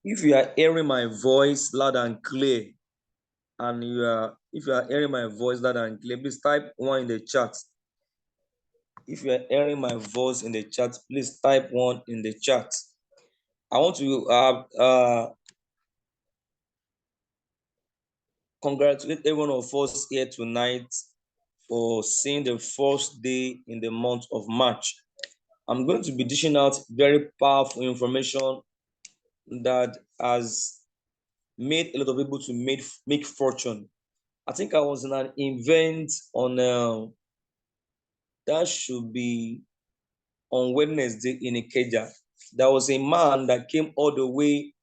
If you are hearing my voice loud and clear, and if you are hearing my voice loud and clear, please type 1 in the chat. If you are hearing my voice in the chat, please type 1 in the chat. I want to congratulate every one of us here tonight for seeing the first day in the month of March. I'm going to be dishing out very powerful information that has made a lot of people to make fortune. I think I was in an event on that should be on Wednesday in Ikeja. There was a man that came all the way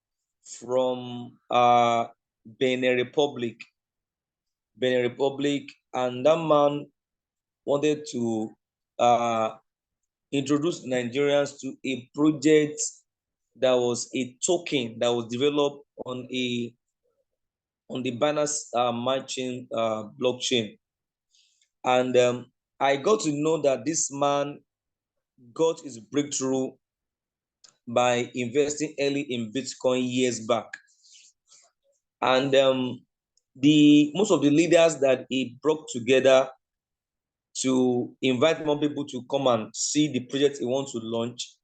from Benin Republic, and that man wanted to introduce Nigerians to a project that was a token that was developed on the Binance matching blockchain. And I got to know that this man got his breakthrough by investing early in Bitcoin years back. And most of the leaders that he brought together to invite more people to come and see the project he wants to launch,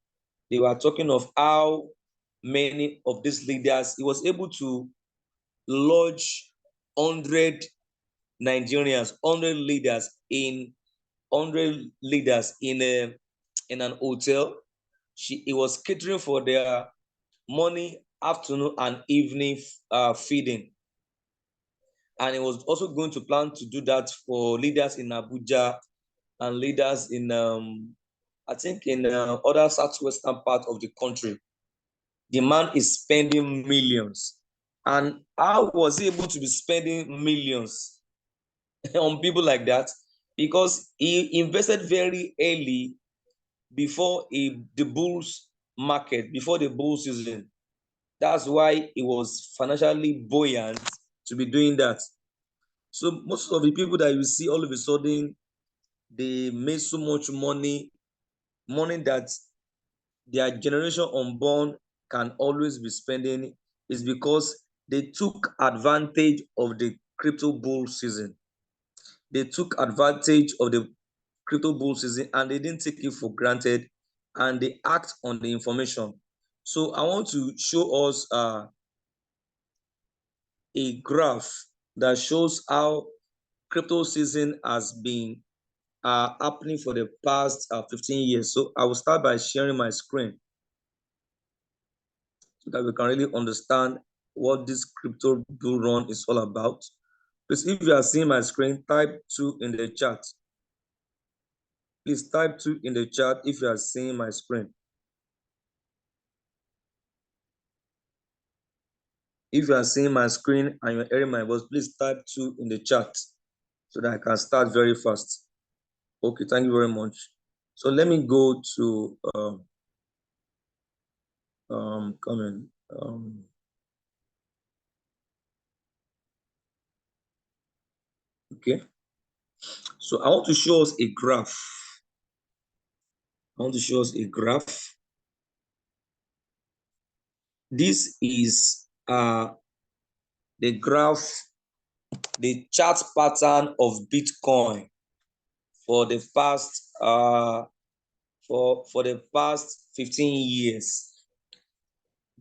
they were talking of how many of these leaders he was able to lodge 100 Nigerians, 100 leaders in in an hotel. He was catering for their morning, afternoon, and evening feeding. And he was also going to plan to do that for leaders in Abuja and leaders in, I think, in other southwestern part of the country. The man is spending millions. And how was he able to be spending millions on people like that? Because he invested very early before the bulls market, before the bull season. That's why it was financially buoyant to be doing that. So most of the people that you see all of a sudden, they made so much money that their generation unborn can always be spending, is because they took advantage of the crypto bull season. They took advantage of the crypto bull season and they didn't take it for granted, and they act on the information. So I want to show us a graph that shows how crypto season has been happening for the past 15 years. So I will start by sharing my screen so that we can really understand what this crypto bull run is all about. Please, if you are seeing my screen, type 2 in the chat. Please type 2 in the chat if you are seeing my screen. If you are seeing my screen and you're hearing my voice, please type 2 in the chat so that I can start very fast. Okay, thank you very much. So let me go to comment. Okay. So I want to show us a graph. This is the graph, the chart pattern of Bitcoin for the past for the past 15 years.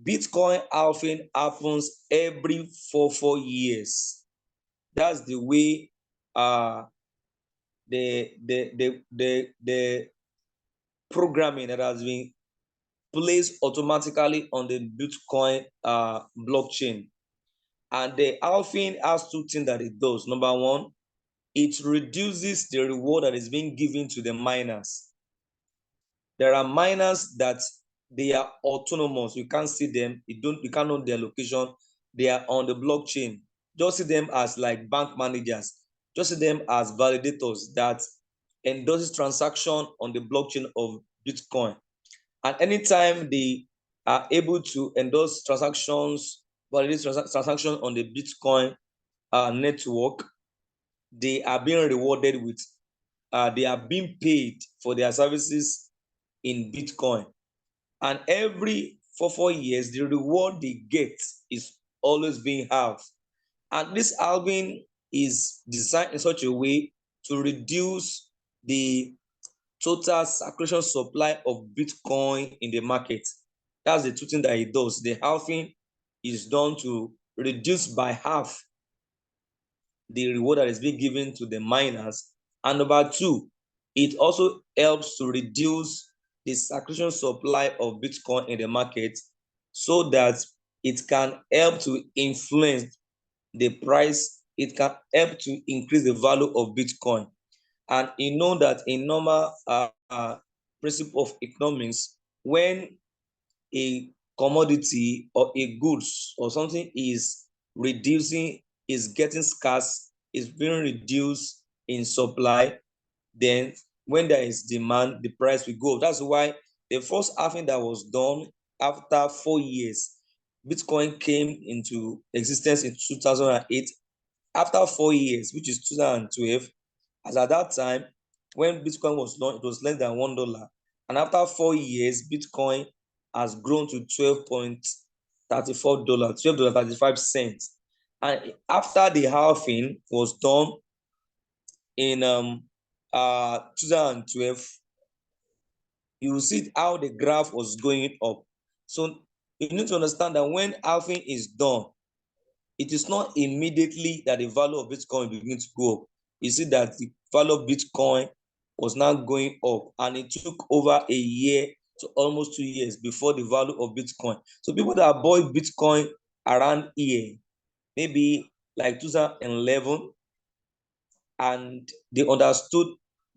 Bitcoin halving happens every 4 years. That's the way the programming that has been placed automatically on the Bitcoin blockchain. And the halving has two things that it does. Number one, it reduces the reward that is being given to the miners. There are miners that they are autonomous. You can't see them. You can't know their location. They are on the blockchain. Just see them as like bank managers. Just see them as validators that endorses transaction on the blockchain of Bitcoin. And anytime they are able to endorse transactions, validate transactions on the Bitcoin network, they are being rewarded with, they are being paid for their services in Bitcoin. And every for 4 years, the reward they get is always being halved. And this halving is designed in such a way to reduce the total circulation supply of Bitcoin in the market. That's the two things that it does. The halving is done to reduce by half the reward that is being given to the miners. And number two, it also helps to reduce the circulation supply of Bitcoin in the market so that it can help to influence the price. It can help to increase the value of Bitcoin. And you know that in normal principle of economics, when a commodity or a goods or something is reducing, is getting scarce, is being reduced in supply, then when there is demand, the price will go. That's why the first halving that was done after 4 years, Bitcoin came into existence in 2008. After 4 years, which is 2012, as at that time, when Bitcoin was launched, it was less than $1. And after 4 years, Bitcoin has grown to $12.34, $12.35. And after the halving was done in 2012, you will see how the graph was going up. So you need to understand that when halving is done, it is not immediately that the value of Bitcoin begins to go up. You see that the value of Bitcoin was now going up, and it took over a year to almost 2 years before the value of Bitcoin. So people that bought Bitcoin around here, maybe like 2011, and they understood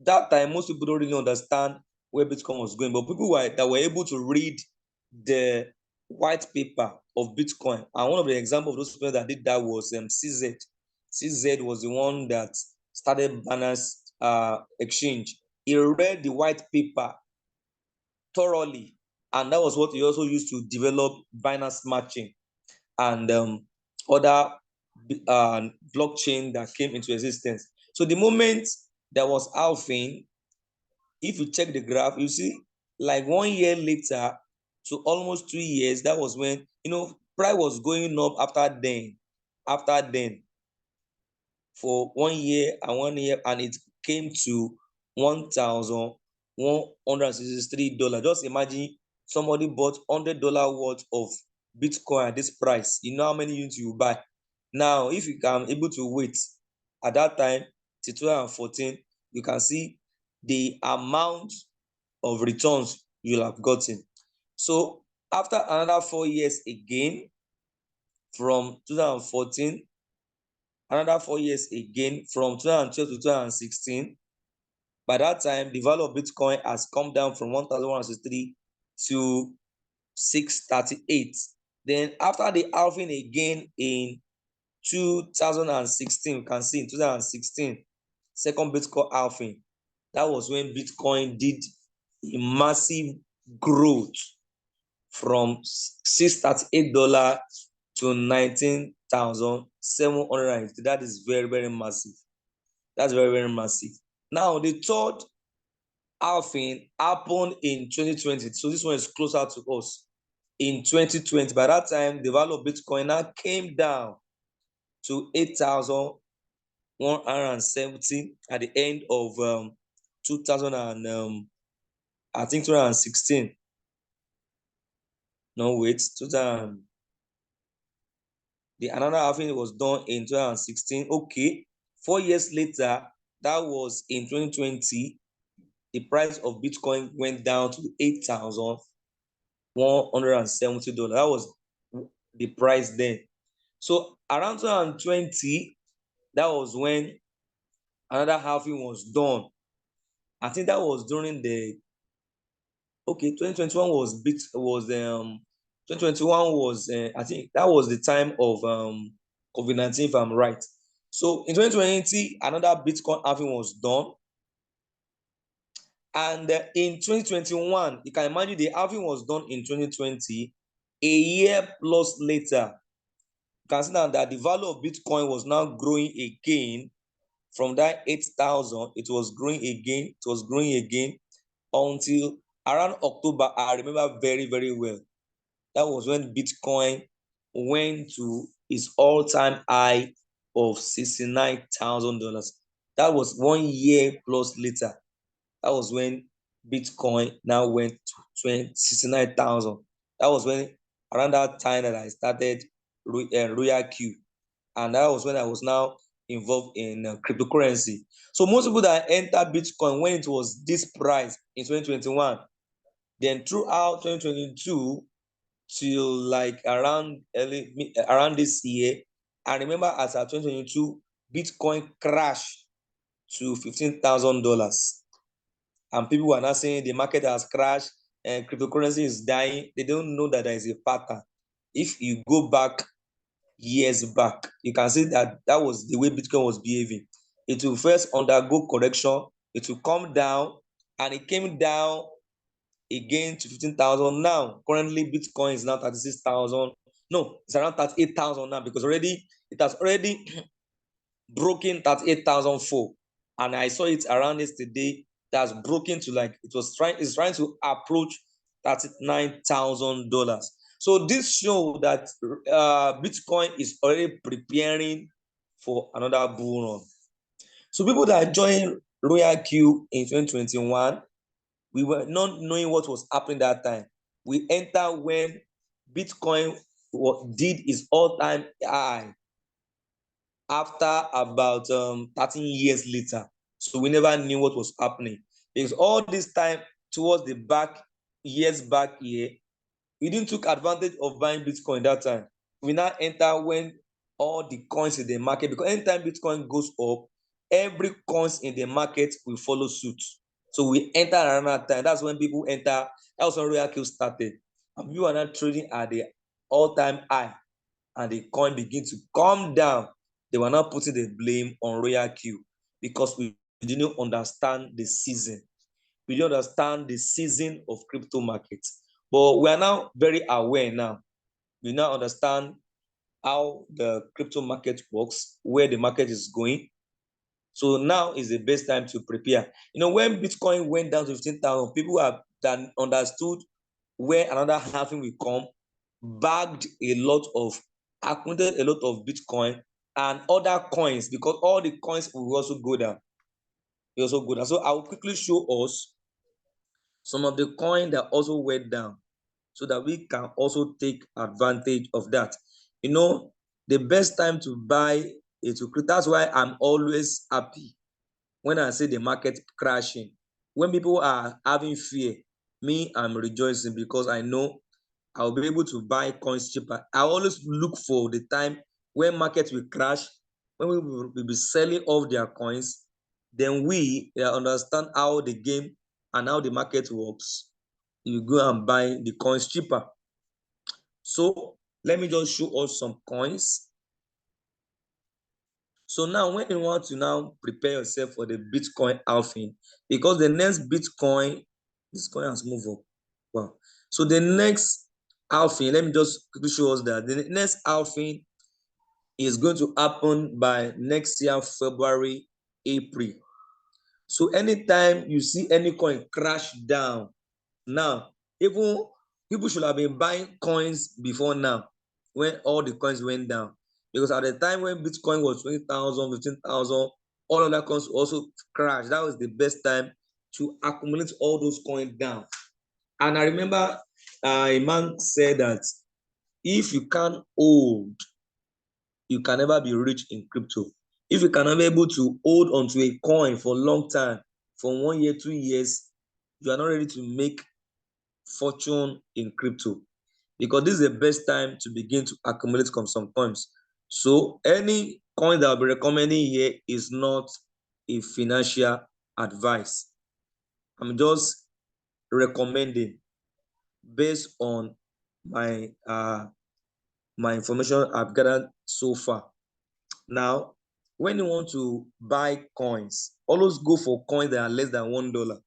that time. Most people don't really understand where Bitcoin was going, but people that were able to read the white paper of Bitcoin, and one of the examples of those people that did that was CZ. CZ was the one that started Binance exchange. He read the white paper thoroughly, and that was what he also used to develop Binance matching and other blockchain that came into existence. So the moment there was halving, if you check the graph, you see like 1 year later to almost 2 years, that was when, price was going up after then for 1 year and 1 year, and it came to $1,163. Just imagine somebody bought $100 worth of Bitcoin at this price. You know how many units you buy. Now, if you can able to wait at that time till 2014, you can see the amount of returns you'll have gotten. So after another 4 years again, from 2014, another 4 years again, from 2012 to 2016, by that time, the value of Bitcoin has come down from 1,163 to 638. Then after the halving again in 2016, you can see in 2016, second Bitcoin halving, that was when Bitcoin did a massive growth from $638 to 19,780. That is very, very massive. That's very, very massive. Now, the third halving happened in 2020. So this one is closer to us. In 2020, by that time, the value of Bitcoin now came down to 8,170 at the end of 2016. No, wait, 2000. The another halving was done in 2016. Okay, 4 years later, that was in 2020. The price of Bitcoin went down to $8,170. That was the price then. So around 2020, that was when another halving was done. I think that was during the 2021 was 2021 was I think that was the time of COVID-19, if I'm right. So in 2020, another Bitcoin halving was done. And in 2021, you can imagine the halving was done in 2020. A year plus later, you can see now that the value of Bitcoin was now growing again. From that 8,000, it was growing again. It was growing again until around October. I remember very, very well. That was when Bitcoin went to its all-time high of $69,000. That was 1 year plus later. That was when Bitcoin now went to 69,000. That was when around that time that I started RoyalQ, and that was when I was now involved in cryptocurrency. So most people that entered Bitcoin when it was this price in 2021, then throughout 2022 till like around this year, I remember as of 2022, Bitcoin crashed to $15,000, and people were now saying the market has crashed and cryptocurrency is dying. They don't know that there is a pattern. If you go back years back, you can see that that was the way Bitcoin was behaving. It will first undergo correction, it will come down, and it came down again to 15,000. Now currently Bitcoin is now 36,000. No, it's around 38,000 now, because it has already broken 38,004, and I saw it around yesterday. That's broken to like it's trying to approach $39,000. So this show that Bitcoin is already preparing for another bull run. So people that joined RoyalQ in 2021, we were not knowing what was happening that time. We entered when Bitcoin did its all-time high after about 13 years later. So we never knew what was happening, because all this time towards the years back here, we didn't took advantage of buying Bitcoin that time. We now enter when all the coins in the market, because anytime Bitcoin goes up, every coins in the market will follow suit. So we enter around that time. That's when people enter. That was when RoyalQ started, and people are now trading at the all-time high, and the coin begin to come down. They were not putting the blame on RoyalQ, because we didn't understand the season. We didn't understand the season of crypto markets. But we are now very aware now. We now understand how the crypto market works, where the market is going. So now is the best time to prepare. When Bitcoin went down to 15,000, people have then understood where another halving will come, bagged accumulated a lot of Bitcoin and other coins, because all the coins will also go down. So I will quickly show us some of the coins that also went down, so that we can also take advantage of that. The best time to buy is to crypto. That's why I'm always happy when I see the market crashing. When people are having fear, me, I'm rejoicing, because I know I'll be able to buy coins cheaper. I always look for the time when market will crash, when we will be selling off their coins. Then we understand how the game and how the market works. You go and buy the coins cheaper. So let me just show us some coins. So now when you want to now prepare yourself for the Bitcoin halving, because the next Bitcoin, this coin has moved up. Wow. So the next halving, let me just quickly show us that the next halving is going to happen by next year, February, April. So anytime you see any coin crash down, now, even people should have been buying coins before now, when all the coins went down. Because at the time when Bitcoin was 20,000, 15,000, all other coins also crashed. That was the best time to accumulate all those coins down. And I remember a man said that if you can't hold, you can never be rich in crypto. If you cannot be able to hold onto a coin for a long time, for 1 year, 2 years, you are not ready to make fortune in crypto, because this is the best time to begin to accumulate some coins. So any coin that I'll be recommending here is not a financial advice. I'm just recommending based on my information I've gathered so far. Now, when you want to buy coins, always go for coins that are less than $1,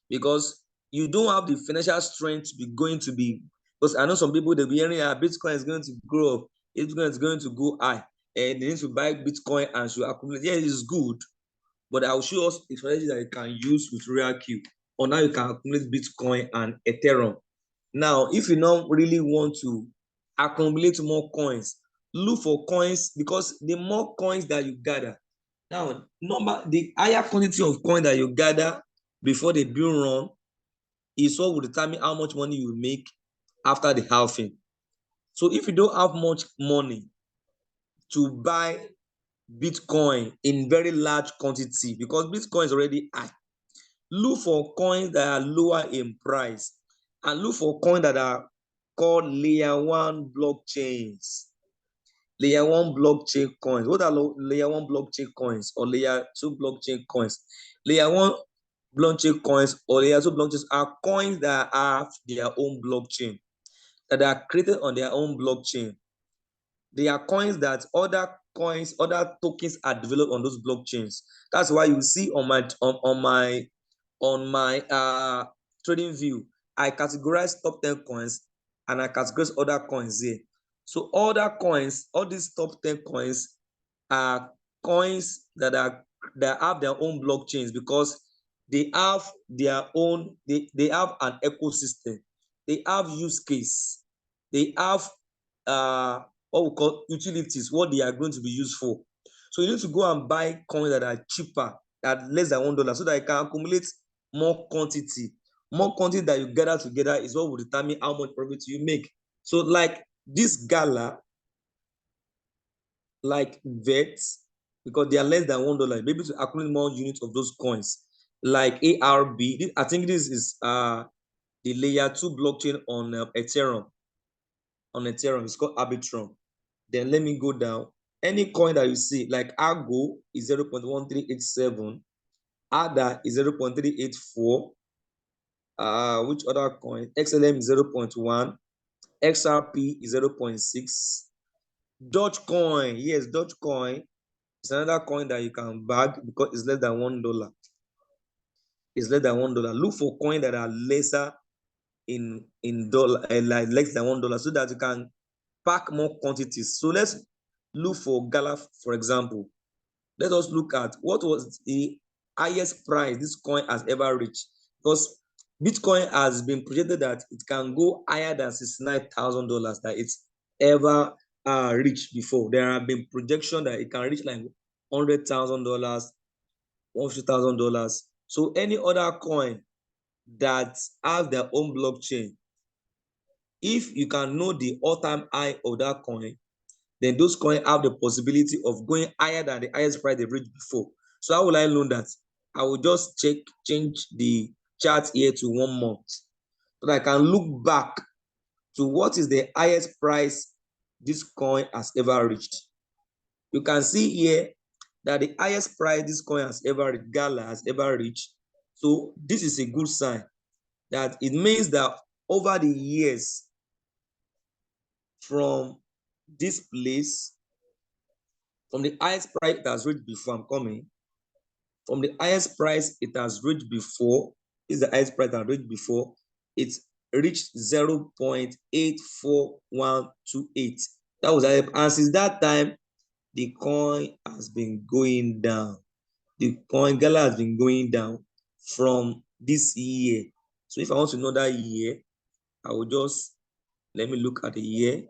because you don't have the financial strength to be going to be, because I know some people, they'll be hearing Bitcoin is going to grow up, Bitcoin is going to go high, and they need to buy Bitcoin and should accumulate. Yeah, it's good, but I will show us a strategy that you can use with RoyalQ on how you can accumulate Bitcoin and Ethereum. Now, if you don't really want to accumulate more coins, look for coins, because the more coins that you gather, now the higher quantity of coin that you gather before the bull run is what will determine how much money you make after the halving. So if you don't have much money to buy Bitcoin in very large quantity, because Bitcoin is already high, look for coins that are lower in price, and look for coins that are called layer one blockchains. Layer one blockchain coins. What are layer one blockchain coins or layer two blockchain coins? Layer one blockchain coins or layer two blockchains are coins that have their own blockchain, that are created on their own blockchain. They are coins that other tokens are developed on those blockchains. That's why you see on my trading view, I categorize top 10 coins and I categorize other coins here. So other coins, all these top 10 coins are coins that have their own blockchains, because they have their own, they have an ecosystem, they have use case, they have what we call utilities, what they are going to be used for. So you need to go and buy coins that are cheaper, at less than $1, so that you can accumulate more quantity. More quantity that you gather together is what will determine how much profit you make. So like this gala, like vets, because they are less than $1, maybe to accumulate more units of those coins. Like ARB, I think this is the layer 2 blockchain on Ethereum. On Ethereum, it's called Arbitrum. Then let me go down. Any coin that you see, like Argo is 0.1387, ADA is 0.384. Which other coin? XLM is 0.1, XRP is 0.6. Dogecoin, yes, Dogecoin is another coin that you can bag because it's less than $1. It's less than $1. Look for coins that are lesser in dollar, like less than $1, so that you can pack more quantities. So let's look for Gala, for example. Let us look at what was the highest price this coin has ever reached, because Bitcoin has been projected that it can go higher than $69,000 that it's ever reached before. There have been projections that it can reach like $100,000, $150,000. So any other coin that have their own blockchain, if you can know the all-time high of that coin, then those coins have the possibility of going higher than the highest price they've reached before. So how will I know that? I will just change the chart here to 1 month, so that I can look back to what is the highest price this coin has ever reached. You can see here that the highest price this coin has ever reached, Gala has ever reached. So this is a good sign, that it means that over the years from this place, from the highest price it has reached before, I'm coming, from the highest price it has reached before, is the highest price it has reached before, it's reached 0.84128. That was, and since that time, the coin has been going down. The coin Gala has been going down from this year. So if I want to know that year, I will just, let me look at the year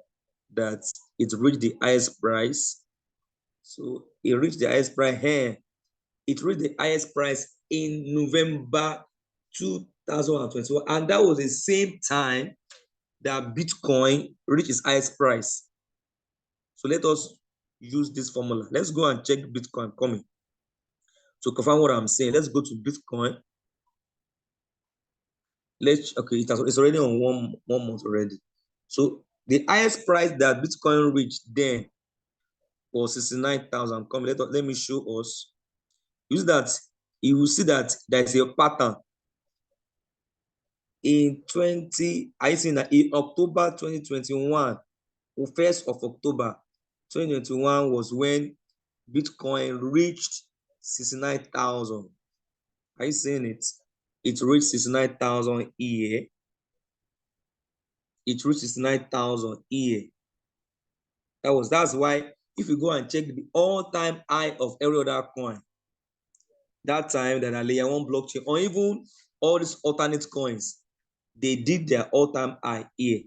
that it reached the highest price. So it reached the highest price here. It reached the highest price in November 2021. And that was the same time that Bitcoin reached its highest price. So let us use this formula. Let's go and check Bitcoin coming. To confirm what I'm saying, let's go to Bitcoin. Okay, it's already on one month already. So the highest price that Bitcoin reached then was 69,000. Come, let me show us. Use that. You will see that there is a pattern. In October 2021, or 1st of October 2021 was when Bitcoin reached 69,000. Are you seeing it? It reached 69,000 here. It reached 69,000 here. That's why if you go and check the all-time high of every other coin, that time that are layer one blockchain, or even all these alternate coins, they did their all-time high here.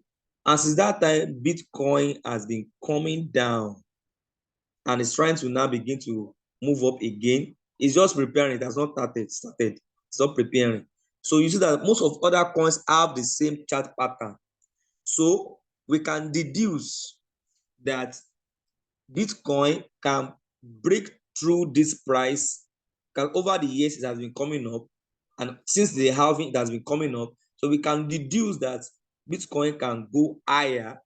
And since that time, Bitcoin has been coming down and it's trying to now begin to move up again. It's just preparing. It has not started. It's not preparing. So you see that most of other coins have the same chart pattern. So we can deduce that Bitcoin can break through this price, because over the years it has been coming up, and since the halving it has been coming up, so we can deduce that Bitcoin can go higher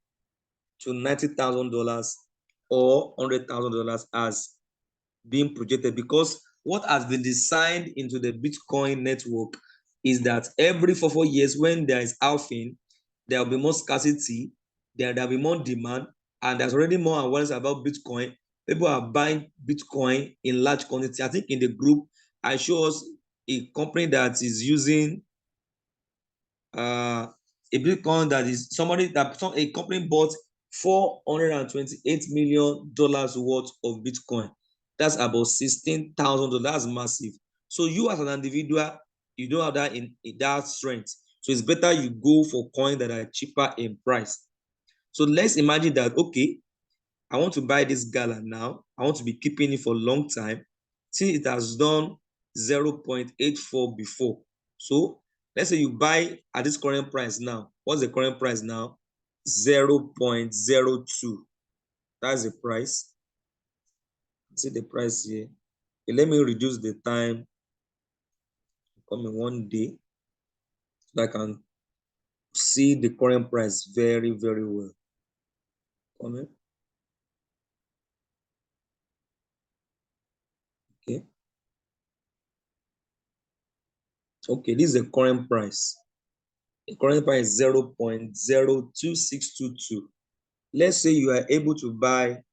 to $90,000 or $100,000 as being projected, because what has been designed into the Bitcoin network is that every 4 years when there is halving, there will be more scarcity, there will be more demand, and there's already more awareness about Bitcoin. People are buying Bitcoin in large quantity. I think in the group, I show us a company that is using a Bitcoin that is somebody that a company bought $428 million worth of Bitcoin. That's about $16,000. That's massive. So you as an individual, you don't have that in that strength. So it's better you go for coins that are cheaper in price. So let's imagine that, okay, I want to buy this gala now. I want to be keeping it for a long time. See, it has done 0.84 before. So let's say you buy at this current price now. What's the current price now? 0.02. That's the price. See the price here. Okay, let me reduce the time. Come in 1 day so I can see the current price very, very well. Come in. Okay. Okay, this is the current price. The current price is 0.02622. Let's say you are able to buy,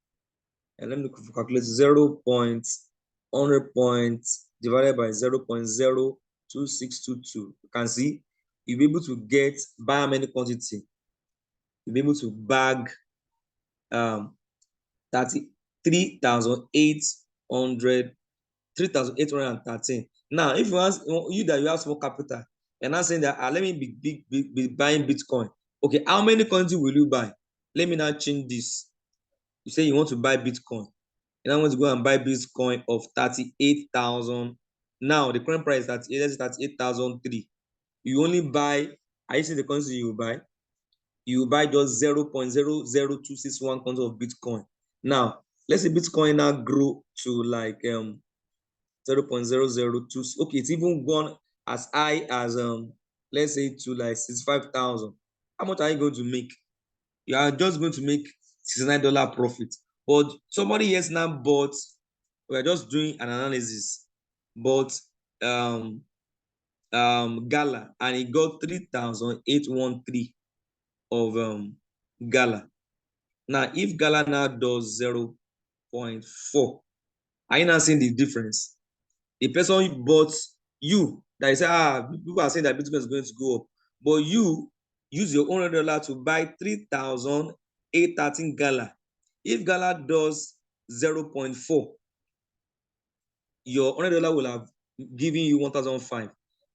and let me calculate 0.100 points divided by 0.02622. You can see you'll be able to buy how many quantity? You'll be able to bag 3,813. Now, if you ask you that you have small capital, you're not saying that let me be buying Bitcoin. Okay, how many quantity will you buy? Let me now change this. You say you want to buy Bitcoin. You now want to go and buy Bitcoin of 38,000. Now the current price is 38,003. You only buy, are you seeing the quantity you buy? You buy just 0.00261 quantity of Bitcoin. Now, let's say Bitcoin now grow to like 0.002. Okay, it's even gone as high as let's say to like 65,000. How much are you going to make? You are just going to make $69 profit. But somebody else now bought, we're just doing an analysis, bought Gala, and he got 3,813 of Gala. Now, if Gala now does 0.4, are you now seeing the difference? The person bought you, that you say, people are saying that Bitcoin is going to go up, but you use your own $100 to buy 3,813 Gala. If Gala does 0.4, your $100 will have given you 1,005.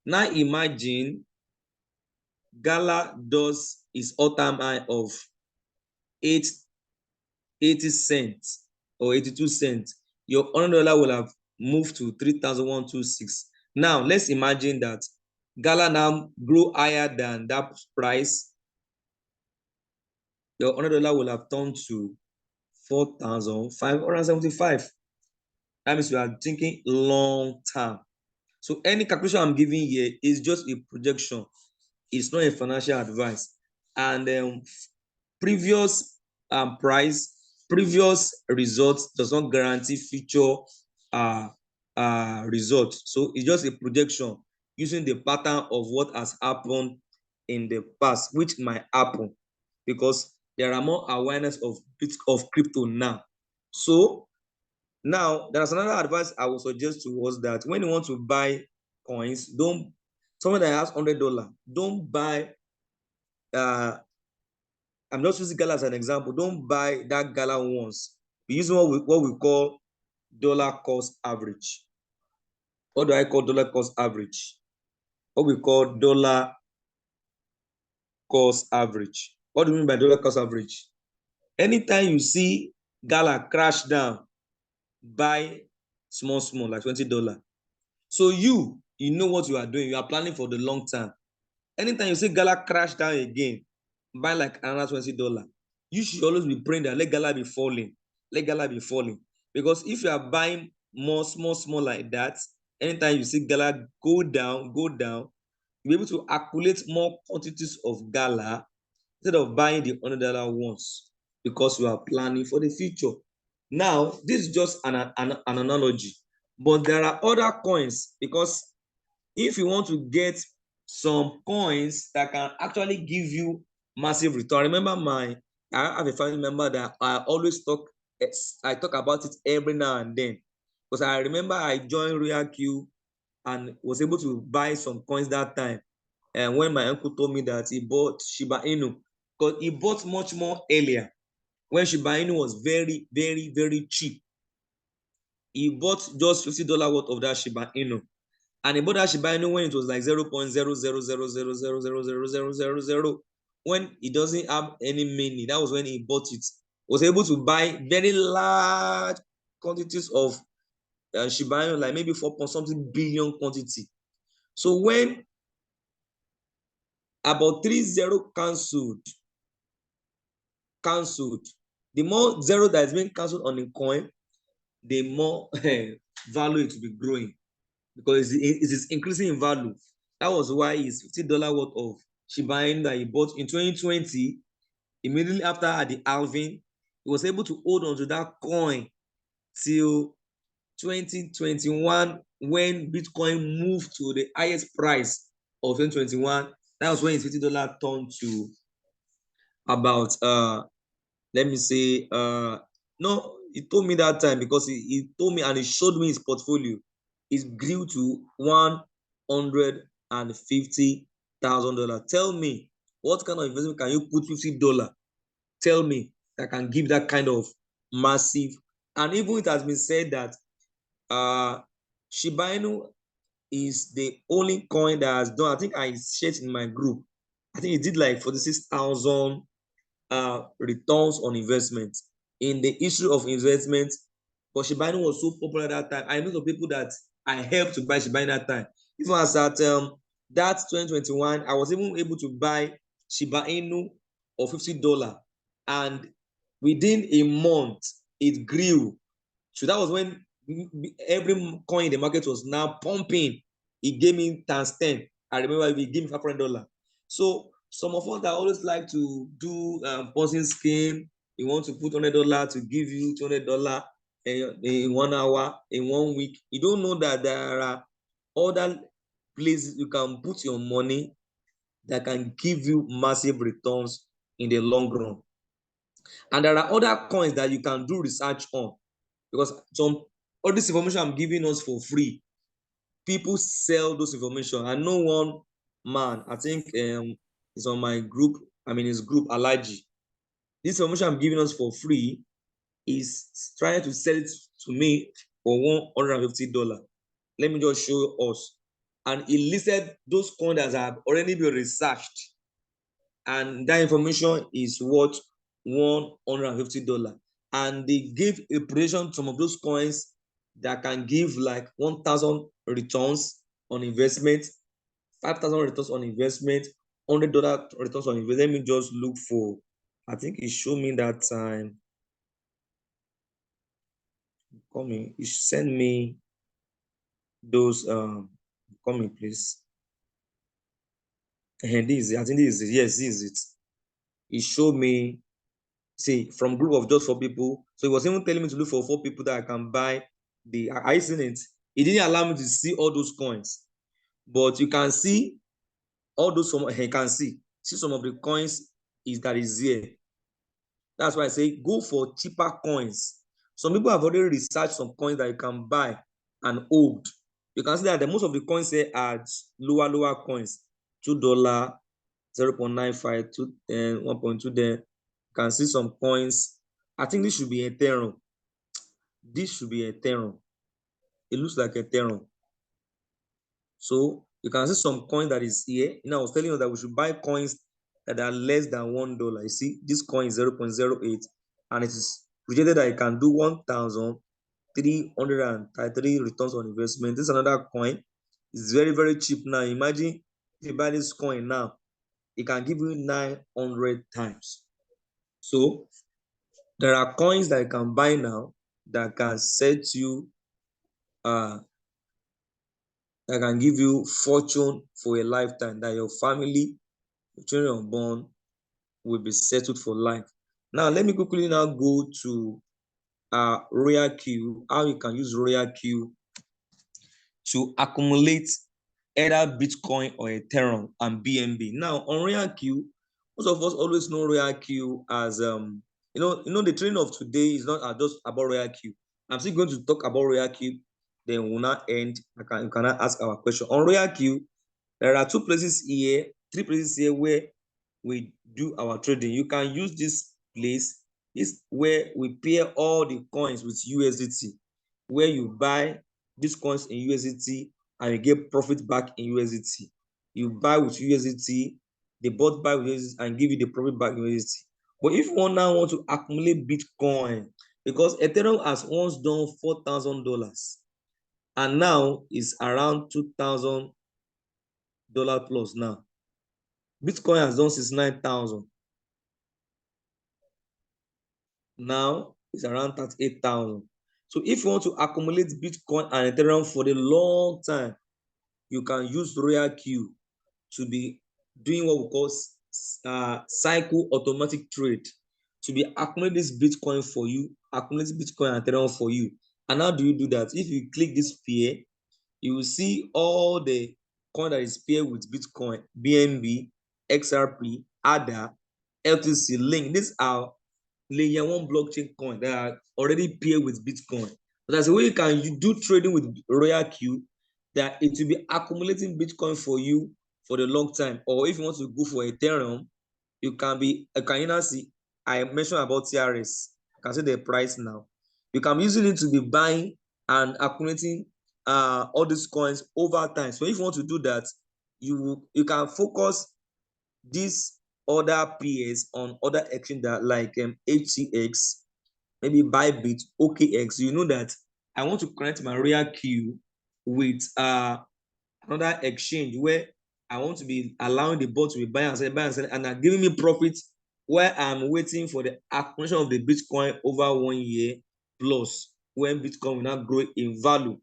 Now imagine Gala does its all-time high of 80 cents or 82 cents. Your $100 will have moved to 3,126. Now let's imagine that Gala now grow higher than that price. Your $100 will have turned to 4,575. That means you are thinking long term. So any calculation I'm giving here is just a projection. It's not a financial advice. And previous price, previous results does not guarantee future results. So it's just a projection using the pattern of what has happened in the past, which might happen because there are more awareness of crypto now. So now there's another advice I would suggest to us, that when you want to buy coins, don't, someone that has $100, don't buy I'm just using Gala as an example. Don't buy that Gala once. We use what we call dollar cost average. What do I call dollar cost average? What we call dollar cost average. What do you mean by dollar cost average? Anytime you see gala crash down, buy small, small, like $20. So you know what you are doing. You are planning for the long term. Anytime you see gala crash down again, buy like another $20. You should always be praying that let gala be falling. Let gala be falling. Because if you are buying more small, small like that, anytime you see gala go down, you'll be able to accumulate more quantities of gala instead of buying the $100 ones because you are planning for the future. Now, this is just an analogy, but there are other coins because if you want to get some coins that can actually give you massive return. I have a family member that I always talk about it every now and then because I remember I joined RoyalQ and was able to buy some coins that time. And when my uncle told me that he bought Shiba Inu, because he bought much more earlier when Shiba Inu was very, very, very cheap. He bought just $50 worth of that Shiba Inu. And he bought that Shiba Inu when it was like 0.00000000000 when he doesn't have any money. That was when he bought it. Was able to buy very large quantities of Shiba Inu, like maybe 4 point something billion quantity. So when about 30 cancelled, the more zero that is being cancelled on a coin, the more value it will be growing because it is increasing in value. That was why it's $50 worth of Shiba Inu that he bought in 2020. Immediately after the halving, he was able to hold on to that coin till 2021 when Bitcoin moved to the highest price of 2021. That was when his $50 turned to about let me say no, he told me that time because he told me and he showed me his portfolio. It grew to $150,000. Tell me, what kind of investment can you put $50? Tell me that can give that kind of massive. And even it has been said that Shiba Inu is the only coin that has done. I think I shared in my group. I think it did like 46,000 returns on investment in the history of investment. But Shiba Inu was so popular at that time. I know the people that I helped to buy Shiba Inu that time. Even as at that 2021, I was even able to buy Shiba Inu of $50, and within a month it grew. So that was when every coin in the market was now pumping. It gave me times 10. I remember he gave me $500. So some of us that always like to do posting scheme, you want to put $100 to give you $200 in 1 hour, in 1 week. You don't know that there are other places you can put your money that can give you massive returns in the long run. And there are other coins that you can do research on because all this information I'm giving us for free, people sell those information. I know one man, I think is on my group, his group, Alaji. This information I'm giving us for free is trying to sell it to me for $150. Let me just show us. And he listed those coins that have already been researched. And that information is worth $150. And they give a prediction some of those coins that can give like 1,000 returns on investment, 5,000 returns on investment, $100 returns on investment. Let me just look for, I think it showed me that time. Come in, you send me those come in, please. And this, I think this is it. Yes, this is it. It showed me, see, from group of just 4 people. So it was even telling me to look for 4 people that I can buy the. I seen it. It didn't allow me to see all those coins, but you can see all those. You can see some of the coins that is here. That's why I say go for cheaper coins. Some people have already researched some coins that you can buy and hold. You can see that most of the coins here are lower coins, $2, 0.95, 210, 1.2 there. You can see some coins. I think this should be Ethereum. This should be Ethereum. It looks like Ethereum. So you can see some coin that is here. I was telling you that we should buy coins that are less than $1. You see, this coin is 0.08, and it is projected that it can do 1,333 returns on investment. This is another coin. It's very, very cheap now. Imagine if you buy this coin now, it can give you 900 times. So there are coins that you can buy now that can set you that can give you fortune for a lifetime, that your family, your children unborn, will be settled for life. Now, let me quickly now go to RoyalQ, how you can use RoyalQ to accumulate either Bitcoin or Ethereum and BNB. Now, on RoyalQ, most of us always know RoyalQ as the training of today is not just about RoyalQ. I'm still going to talk about RoyalQ, then we'll not end. You cannot ask our question. On RoyalQ, there are three places here where we do our trading. You can use this place, this where we pair all the coins with USDT, where you buy these coins in USDT and you get profit back in USDT. You buy with USDT, they both buy with USDT and give you the profit back in USDT. But if you now want to accumulate Bitcoin, because Ethereum has once done $4,000 and now is around $2,000 plus now. Bitcoin has done 69,000. Now it's around 38,000. So if you want to accumulate Bitcoin and Ethereum for a long time, you can use RoyalQ to be doing what we call cycle automatic trade, to be accumulating this Bitcoin for you, accumulating Bitcoin and Ethereum for you. And how do you do that? If you click this pair, you will see all the coin that is paired with Bitcoin, BNB, XRP, ADA, LTC, Link. These are layer one blockchain coin that are already paired with Bitcoin. But that's the way you do trading with RoyalQ, that it will be accumulating Bitcoin for you for the long time. Or if you want to go for Ethereum, you can now see, I mentioned about TRS. You can see the price now. You can be using it to be buying and accumulating all these coins over time. So if you want to do that, you can focus these other peers on other exchange that like HTX, maybe Bybit, OKX. You know that I want to connect my RoyalQ with another exchange where I want to be allowing the bot to be buying and selling, and are giving me profit where I'm waiting for the accumulation of the Bitcoin over 1 year plus, when Bitcoin will not grow in value.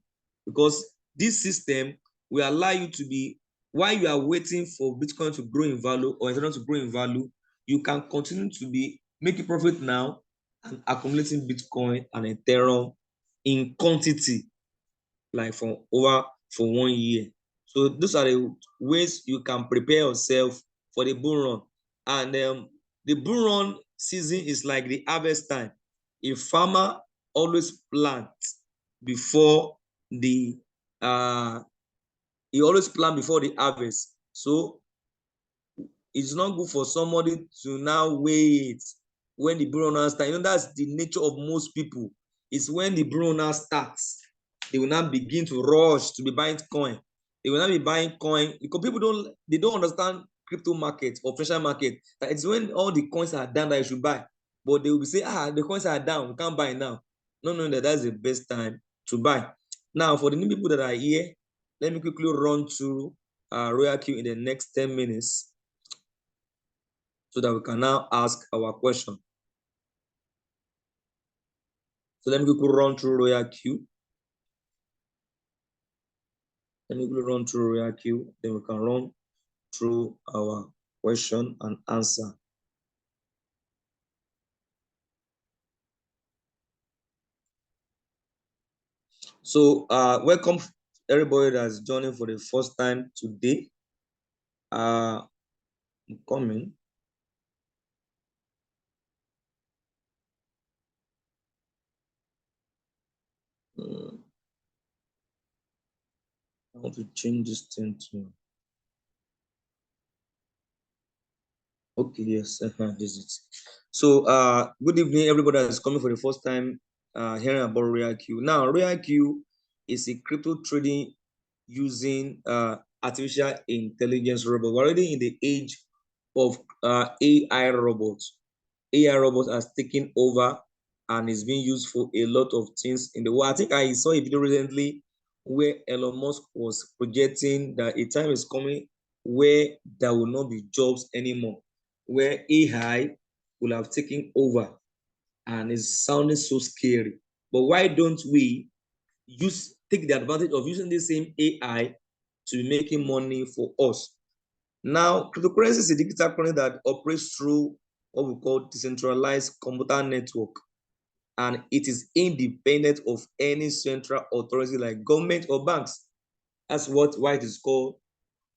Because this system will allow you to be, while you are waiting for Bitcoin to grow in value or Ethereum to grow in value, you can continue to be making profit now and accumulating Bitcoin and Ethereum in quantity, like for 1 year. So those are the ways you can prepare yourself for the bull run. And the bull run season is like the harvest time. A farmer always plants before the harvest. So it's not good for somebody to now wait when the bull run starts. That's the nature of most people. It's when the bull run starts, they will now begin to rush to be buying coin. They will not be buying coin because people don't understand crypto market or financial market. That it's when all the coins are down that you should buy. But they will be saying, the coins are down, we can't buy now. No, that's the best time to buy. Now, for the new people that are here, let me quickly run through RoyalQ in the next 10 minutes so that we can now ask our question. So let me quickly run through RoyalQ. Let me run through RoyalQ, then we can run through our question and answer. So welcome everybody that's joining for the first time today. I'm coming. I want to change this thing to. Okay, yes, this is it. So good evening, everybody that's coming for the first time hearing about RoyalQ. Now, RoyalQ is a crypto trading using artificial intelligence robot. We're already in the age of AI robots. AI robots has taken over and is being used for a lot of things in the world. I think I saw a video recently where Elon Musk was projecting that a time is coming where there will not be jobs anymore, where AI will have taken over, and it's sounding so scary. But why don't we take the advantage of using the same AI to be making money for us? Now, cryptocurrency is a digital currency that operates through what we call decentralized computer network, and it is independent of any central authority like government or banks. That's why it is called.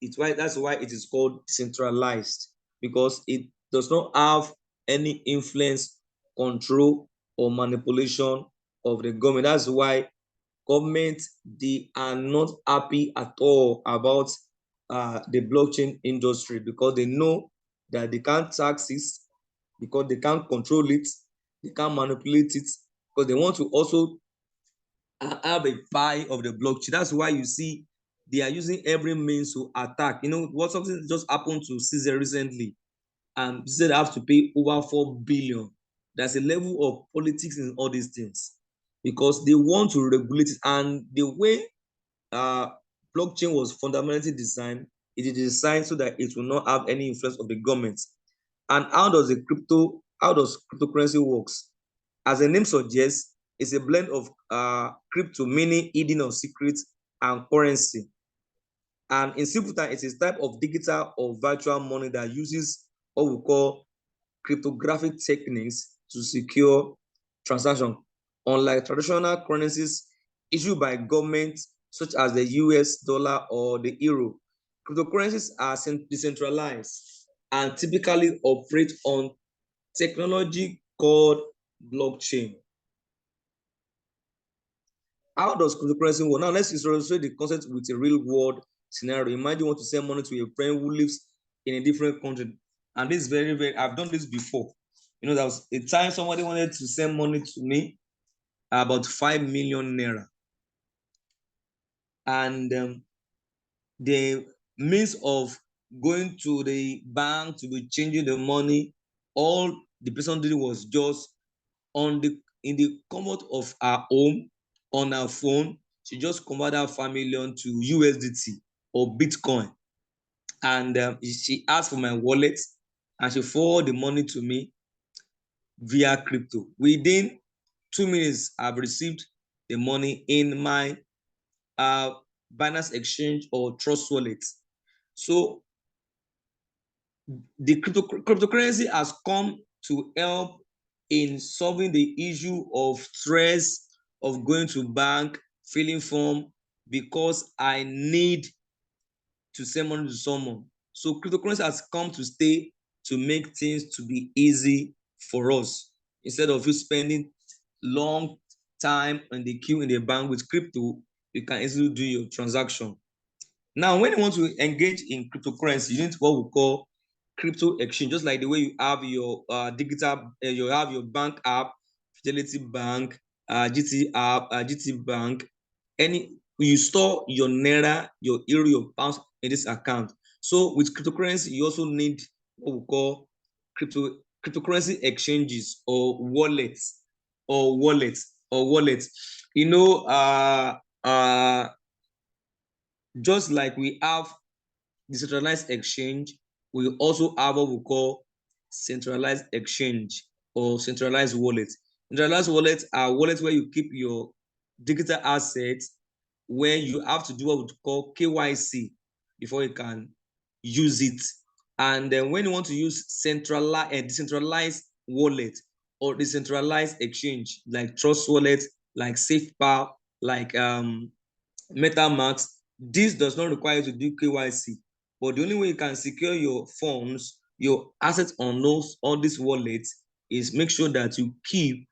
That's why it is called decentralized, because it does not have any influence, control, or manipulation of the government. That's why government, they are not happy at all about the blockchain industry, because they know that they can't tax it, because they can't control it, they can't manipulate it, because they want to also have a pie of the blockchain. That's why you see they are using every means to attack. You know what, something just happened to Caesar recently, and Caesar have to pay over 4 billion. There's a level of politics in all these things, because they want to regulate it. And the way uh, blockchain was fundamentally designed, it is designed so that it will not have any influence of the government. And how does cryptocurrency works? As the name suggests, it's a blend of crypto, meaning hidden or secret, and currency. And in simple terms, it is a type of digital or virtual money that uses what we call cryptographic techniques to secure transaction. Unlike traditional currencies issued by governments such as the US dollar or the euro, cryptocurrencies are decentralized and typically operate on technology called blockchain. How does cryptocurrency work? Now let's illustrate the concept with a real world scenario. Imagine you want to send money to a friend who lives in a different country. And this is very, I've done this before. You know, there was a time somebody wanted to send money to me, about 5 million naira. And the means of going to the bank to be changing the money, all the person did was just in the comfort of her home, on her phone, she just converted 5 million to USDT or Bitcoin. And she asked for my wallet, and she forwarded the money to me via crypto. Within 2 minutes, I've received the money in my Binance Exchange or Trust Wallet. So the cryptocurrency has come to help in solving the issue of stress of going to bank, filling form, because I need to send money to someone. So cryptocurrency has come to stay to make things to be easy for us. Instead of you spending long time in the queue in the bank, with crypto, you can easily do your transaction. Now, when you want to engage in cryptocurrency, you need what we call crypto exchange. Just like the way you have your digital, you have your bank app, Fidelity Bank, GT app, GT Bank. You store your naira, your euro, your pounds in this account. So with cryptocurrency, you also need what we call cryptocurrency exchanges or wallets. You know, just like we have decentralized exchange, we also have what we call centralized exchange or centralized wallets. Centralized wallets are wallets where you keep your digital assets, where you have to do what we call KYC before you can use it. And then when you want to use centralized and decentralized wallet or decentralized exchange, like Trust Wallet, like SafePal, like MetaMask, this does not require you to do KYC. But the only way you can secure your funds, your assets on all these wallets, is make sure that you keep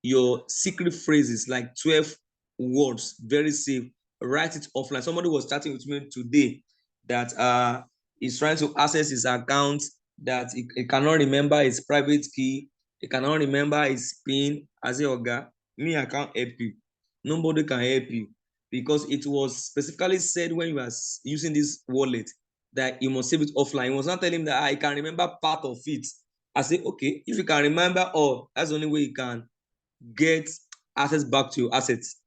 your secret phrases, like 12 words, very safe. Write it offline. Somebody was chatting with me today that is trying to access his account, that he cannot remember his private key, he cannot remember his PIN. I say, Oga, me, I can't help you. Nobody can help you, because it was specifically said when you are using this wallet that you must save it offline. He was not telling him that I can remember part of it. I say, okay, if you can remember all, that's the only way you can get access back to your assets.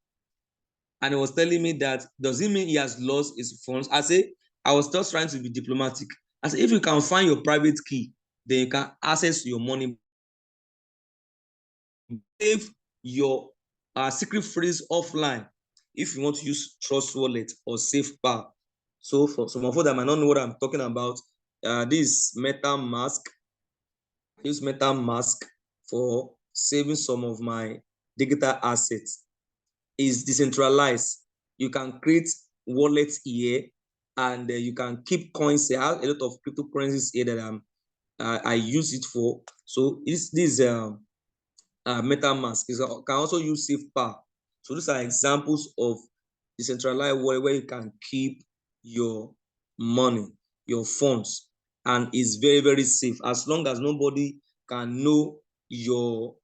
And he was telling me that, does it mean he has lost his funds? I say, I was just trying to be diplomatic. I said, if you can find your private key, then you can access your money. Save your secret phrase offline if you want to use Trust Wallet or SafePal. So for some of you that might not know what I'm talking about, this MetaMask. I use MetaMask for saving some of my digital assets. Is decentralized. You can create wallets here, and you can keep coins. I have a lot of cryptocurrencies here that I use it for. So this MetaMask can also use SafePal. So these are examples of decentralized wallet where you can keep your money, your funds, and it's very, very safe as long as nobody can know your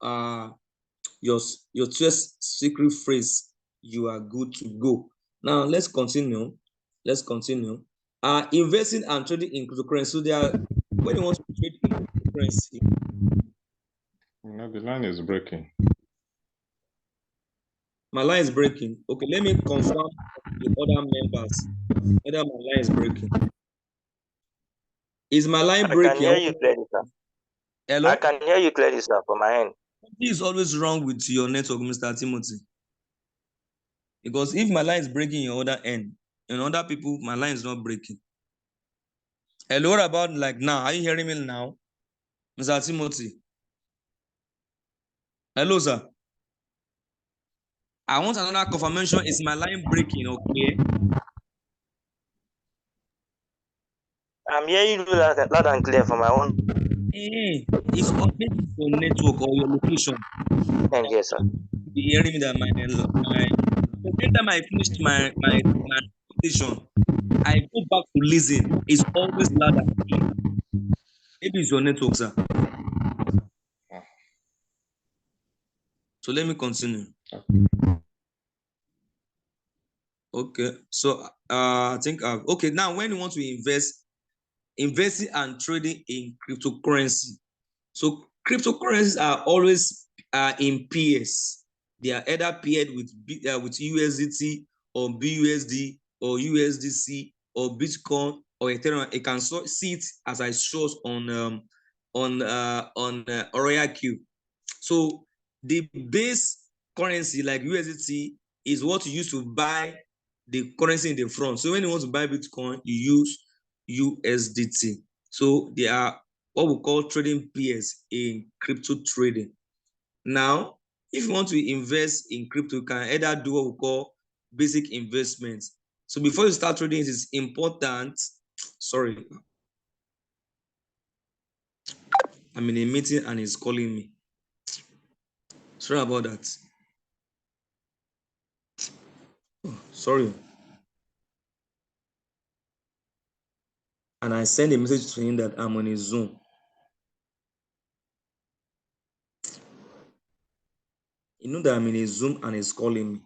your secret phrase. You are good to go. Now let's continue. Investing and trading in cryptocurrency. So they are, when you want to trade in cryptocurrency. The line is breaking. My line is breaking. Okay, let me confirm the other members whether my line is breaking. Is my line breaking? I can hear you clearly, sir. Hello? I can hear you clearly, sir, from my end. What is always wrong with your network, Mr. Timothy? Because if my line is breaking your other end, and other people, my line is not breaking. Hello, what about like now? Are you hearing me now, Mr. Timothy? Hello, sir. I want another confirmation. Is my line breaking? Okay. I'm hearing you loud and clear from my own. It's maybe your network or your location. And yes, sir. Be hearing me that my anytime I finished my presentation, I go back to listen. It's always loud and clear. Maybe it's your network, sir. So let me continue. Okay. So I think okay. Now, when you want to investing and trading in cryptocurrency. So cryptocurrencies are always in pairs. They are either paired with USDT or BUSD or USDC or Bitcoin or Ethereum. You can see it as I showed on RoyalQ. So the base currency like USDT is what you use to buy the currency in the front. So when you want to buy Bitcoin, you use USDT. So they are what we call trading pairs in crypto trading. Now, if you want to invest in crypto, you can either do what we call basic investments. So before you start trading, it is important. Sorry, I'm in a meeting and it's calling me. Sorry about that. Oh, sorry. And I send a message to him that I'm on a Zoom. You know that I'm in a Zoom and he's calling me.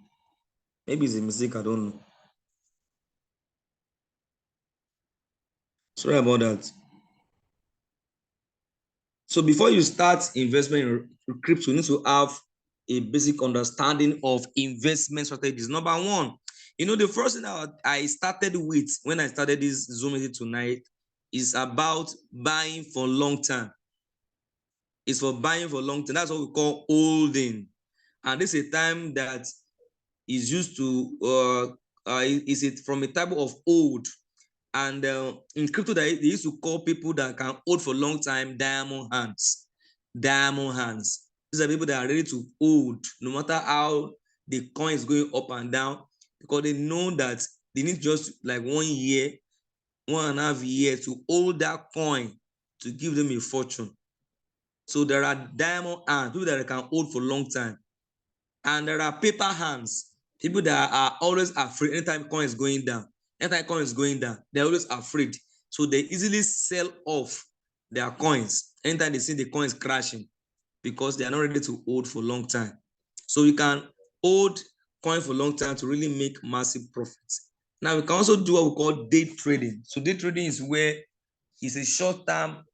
Maybe it's a mistake, I don't know. Sorry about that. So before you start investment in crypto, you need to have a basic understanding of investment strategies. Number one, the first thing that I started with when I started this Zoom meeting tonight is about buying for long term. It's for buying for long term. That's what we call holding. And this is a time that is used to, is it from a type of hold. And in crypto, they used to call people that can hold for a long time diamond hands. Diamond hands. These are people that are ready to hold no matter how the coin is going up and down, because they know that they need just like 1 year, 1.5 years to hold that coin to give them a fortune. So there are diamond hands, people that can hold for a long time. And there are paper hands, people that are always afraid anytime coin is going down. Anytime coin is going down, they're always afraid. So they easily sell off their coins anytime they see the coins crashing, because they are not ready to hold for a long time. So you can hold coin for a long time to really make massive profits. Now we can also do what we call day trading. So day trading is where it's a short-term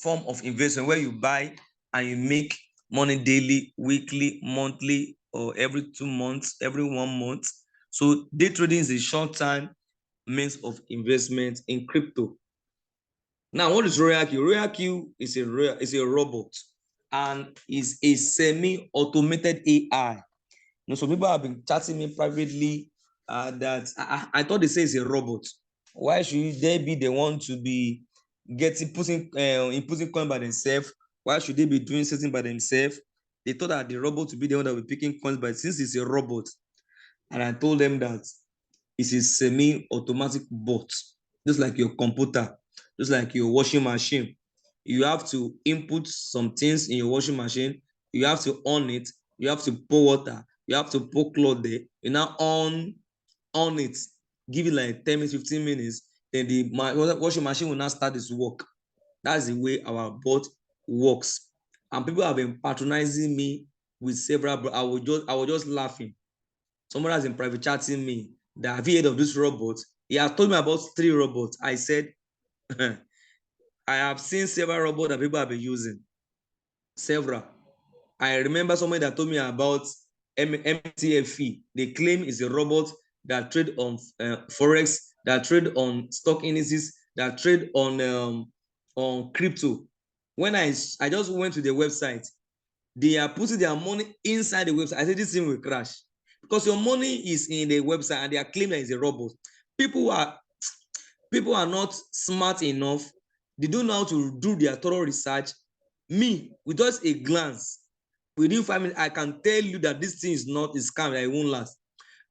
form of investment where you buy and you make money daily, weekly, monthly, or every 2 months, every 1 month. So day trading is a short-term means of investment in crypto. Now, what is RoyalQ? RoyalQ is a robot and is a semi-automated AI. Some people have been chatting me privately that I thought they say it's a robot. Why should they be the one to be inputting coin by themselves? Why should they be doing something by themselves? They thought that the robot would be the one that will be picking coins, but since it's a robot, and I told them that it's a semi-automatic bot, just like your computer, just like your washing machine. You have to input some things in your washing machine. You have to on it. You have to pour water. You have to pour cloth there. You now on it. Give it like 10 minutes, 15 minutes. Then the washing machine will now start its work. That's the way our bot works. And people have been patronizing me with several. I was just laughing. Someone has been private chatting me that have you heard of this robot? He has told me about 3 robots. I said, I have seen several robots that people have been using. Several. I remember somebody that told me about MTFE. They claim it's a robot that trade on forex, that trade on stock indices, that trade on crypto. When I just went to the website, they are putting their money inside the website. I said this thing will crash because your money is in the website and they are claiming that it's a robot. People are not smart enough. They don't know how to do their thorough research. Me, with just a glance, within 5 minutes, I can tell you that this thing is not a scam, that it won't last.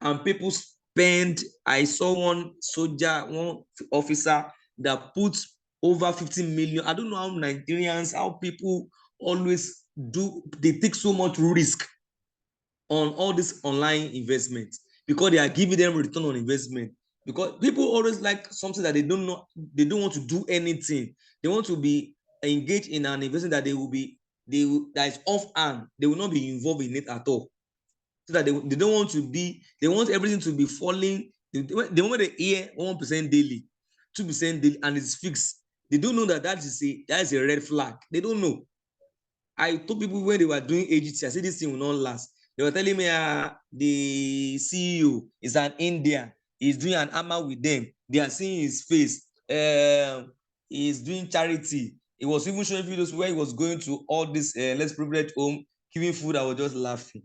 And people spend. I saw one soldier, one officer that put over 50 million. I don't know how Nigerians, how people always do, they take so much risk on all this online investment because they are giving them return on investment. Because people always like something that they don't know, they don't want to do anything. They want to be engaged in an investment that that is off hand. They will not be involved in it at all. So that they don't want to be, they want everything to be falling. The moment they hear 1% daily, 2% daily, and it's fixed, they don't know that that is a red flag. They don't know. I told people when they were doing AGT, I said this thing will not last. They were telling me the CEO is an Indian. He's doing an armor with them. They are seeing his face. He's doing charity. He was even showing videos where he was going to all this less privileged home, giving food. I was just laughing.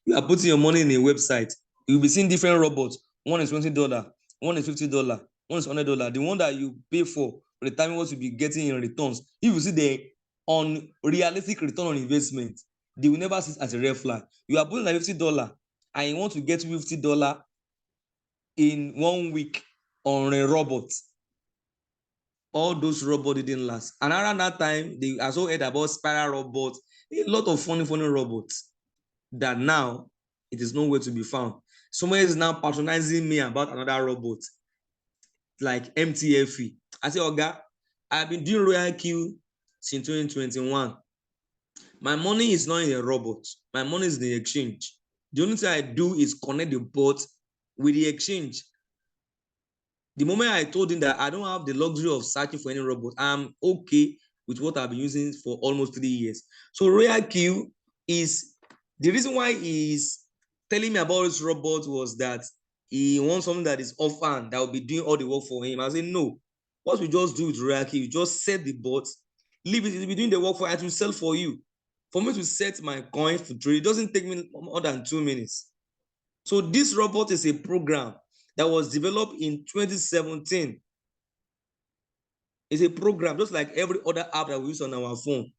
You are putting your money in a website. You'll be seeing different robots. One is $20, one is $50, one is $100. The one that you pay for determine what you'll be getting in returns. If you see the unrealistic return on investment, they will never see it as a red flag. You are putting like $50 and you want to get $50 in 1 week on a robot. All those robots didn't last. And around that time, they also heard about spiral robots, a lot of funny robots that now it is nowhere to be found. Someone is now patronizing me about another robot like MTFE. I say, Oga, I've been doing RoyalQ since 2021. My money is not in a robot. My money is in the exchange. The only thing I do is connect the bot with the exchange. The moment I told him that I don't have the luxury of searching for any robot, I'm okay with what I've been using for almost 3 years. So RoyalQ is the reason why he's telling me about this robot was that he wants something that is offhand that will be doing all the work for him. I said, no. What we just do with RoyalQ, you just set the bot, leave it, it'll be doing the work for you, it will sell for you. For me to set my coin for trade, it doesn't take me more than 2 minutes. So this robot is a program that was developed in 2017. It's a program just like every other app that we use on our phone,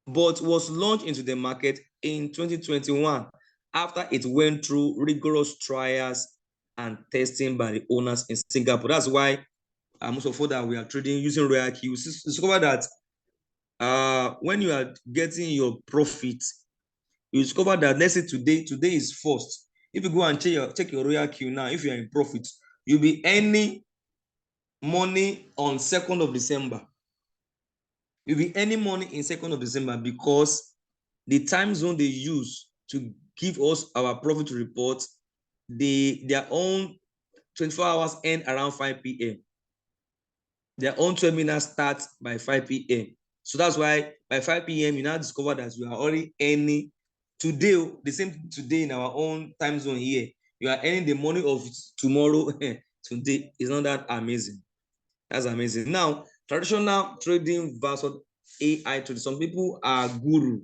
but was launched into the market in 2021 after it went through rigorous trials and testing by the owners in Singapore. That's why most of all that we are trading using RoyalQ. You discover that when you are getting your profit, you discover that let's say today is first. If you go and check your RoyalQ now, if you are in profit, you'll be earning money on 2nd of December. You'll be earning money in 2nd of December because the time zone they use to give us our profit report their own 24 hours end around 5 p.m. Their own 12 minutes starts by 5 p.m. So that's why by 5 p.m. you now discover that you are already earning today, the same today in our own time zone here. You are earning the money of tomorrow. Today is not that amazing. That's amazing. Now, traditional trading versus AI trading. Some people are guru.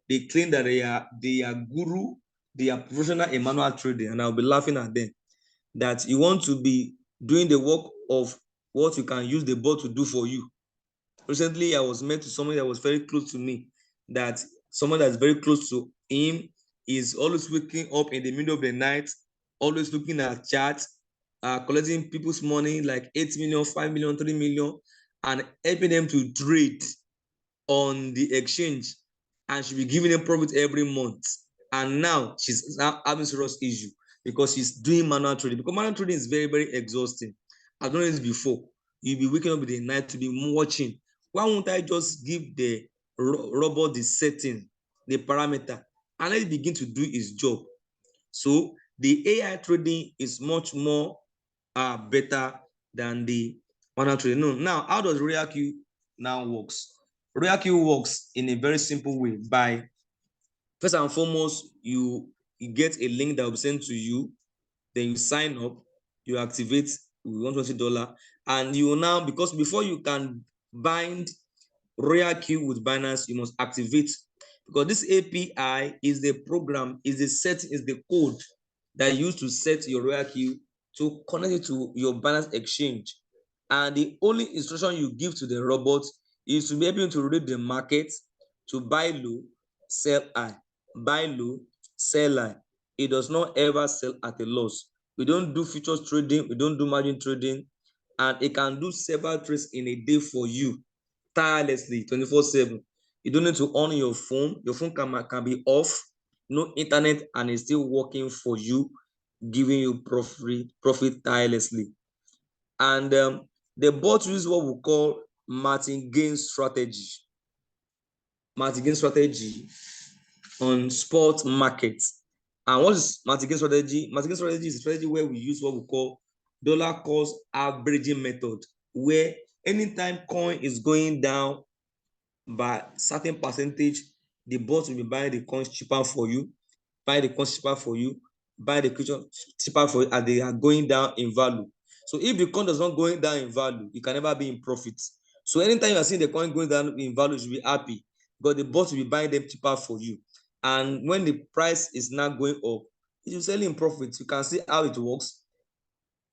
They claim that they are guru, they are professional in manual trading, and I'll be laughing at them. That you want to be doing the work of what you can use the bot to do for you. Recently, I was met to somebody that was very close to me, that someone that's very close to him is always waking up in the middle of the night, always looking at charts, collecting people's money like 8 million, 5 million, 3 million, and helping them to trade on the exchange, and she'll be giving them profit every month. And now she's now having serious issue because she's doing manual trading. Because manual trading is very, very exhausting. I've done this before. You'll be waking up in the night to be watching. Why won't I just give the robot the setting, the parameter, and let it begin to do its job? So the AI trading is much more better than the manual trading. No, now how does RoyalQ now works? RoyalQ works in a very simple way. By first and foremost, you get a link that will be sent to you, then you sign up, you activate $120, and you will now, because before you can bind RoyalQ with Binance, you must activate, because this API is the program, is the set, is the code that you use to set your RoyalQ to connect it to your Binance exchange. And the only instruction you give to the robot is to be able to read the market, to buy low, sell high, buy low, sell high. It does not ever sell at a loss. We don't do futures trading, we don't do margin trading, and it can do several trades in a day for you tirelessly 24/7. You don't need to on your phone. Your phone can be off, no internet, and it's still working for you, giving you profit tirelessly. And the bot uses what we call martingale strategy. Martingale strategy on spot markets. And what is martingale strategy? Martingale strategy is a strategy where we use what we call dollar cost averaging method, where anytime coin is going down by certain percentage, the bot will be buying the coins cheaper for you, buy the coins cheaper for you, buy the creature cheaper for you, and they are going down in value. So if the coin does not going down in value, you can never be in profit. So anytime you are seeing the coin going down in value, you should be happy, because the bot will be buying them cheaper for you. And when the price is not going up, it will sell in profit. You can see how it works.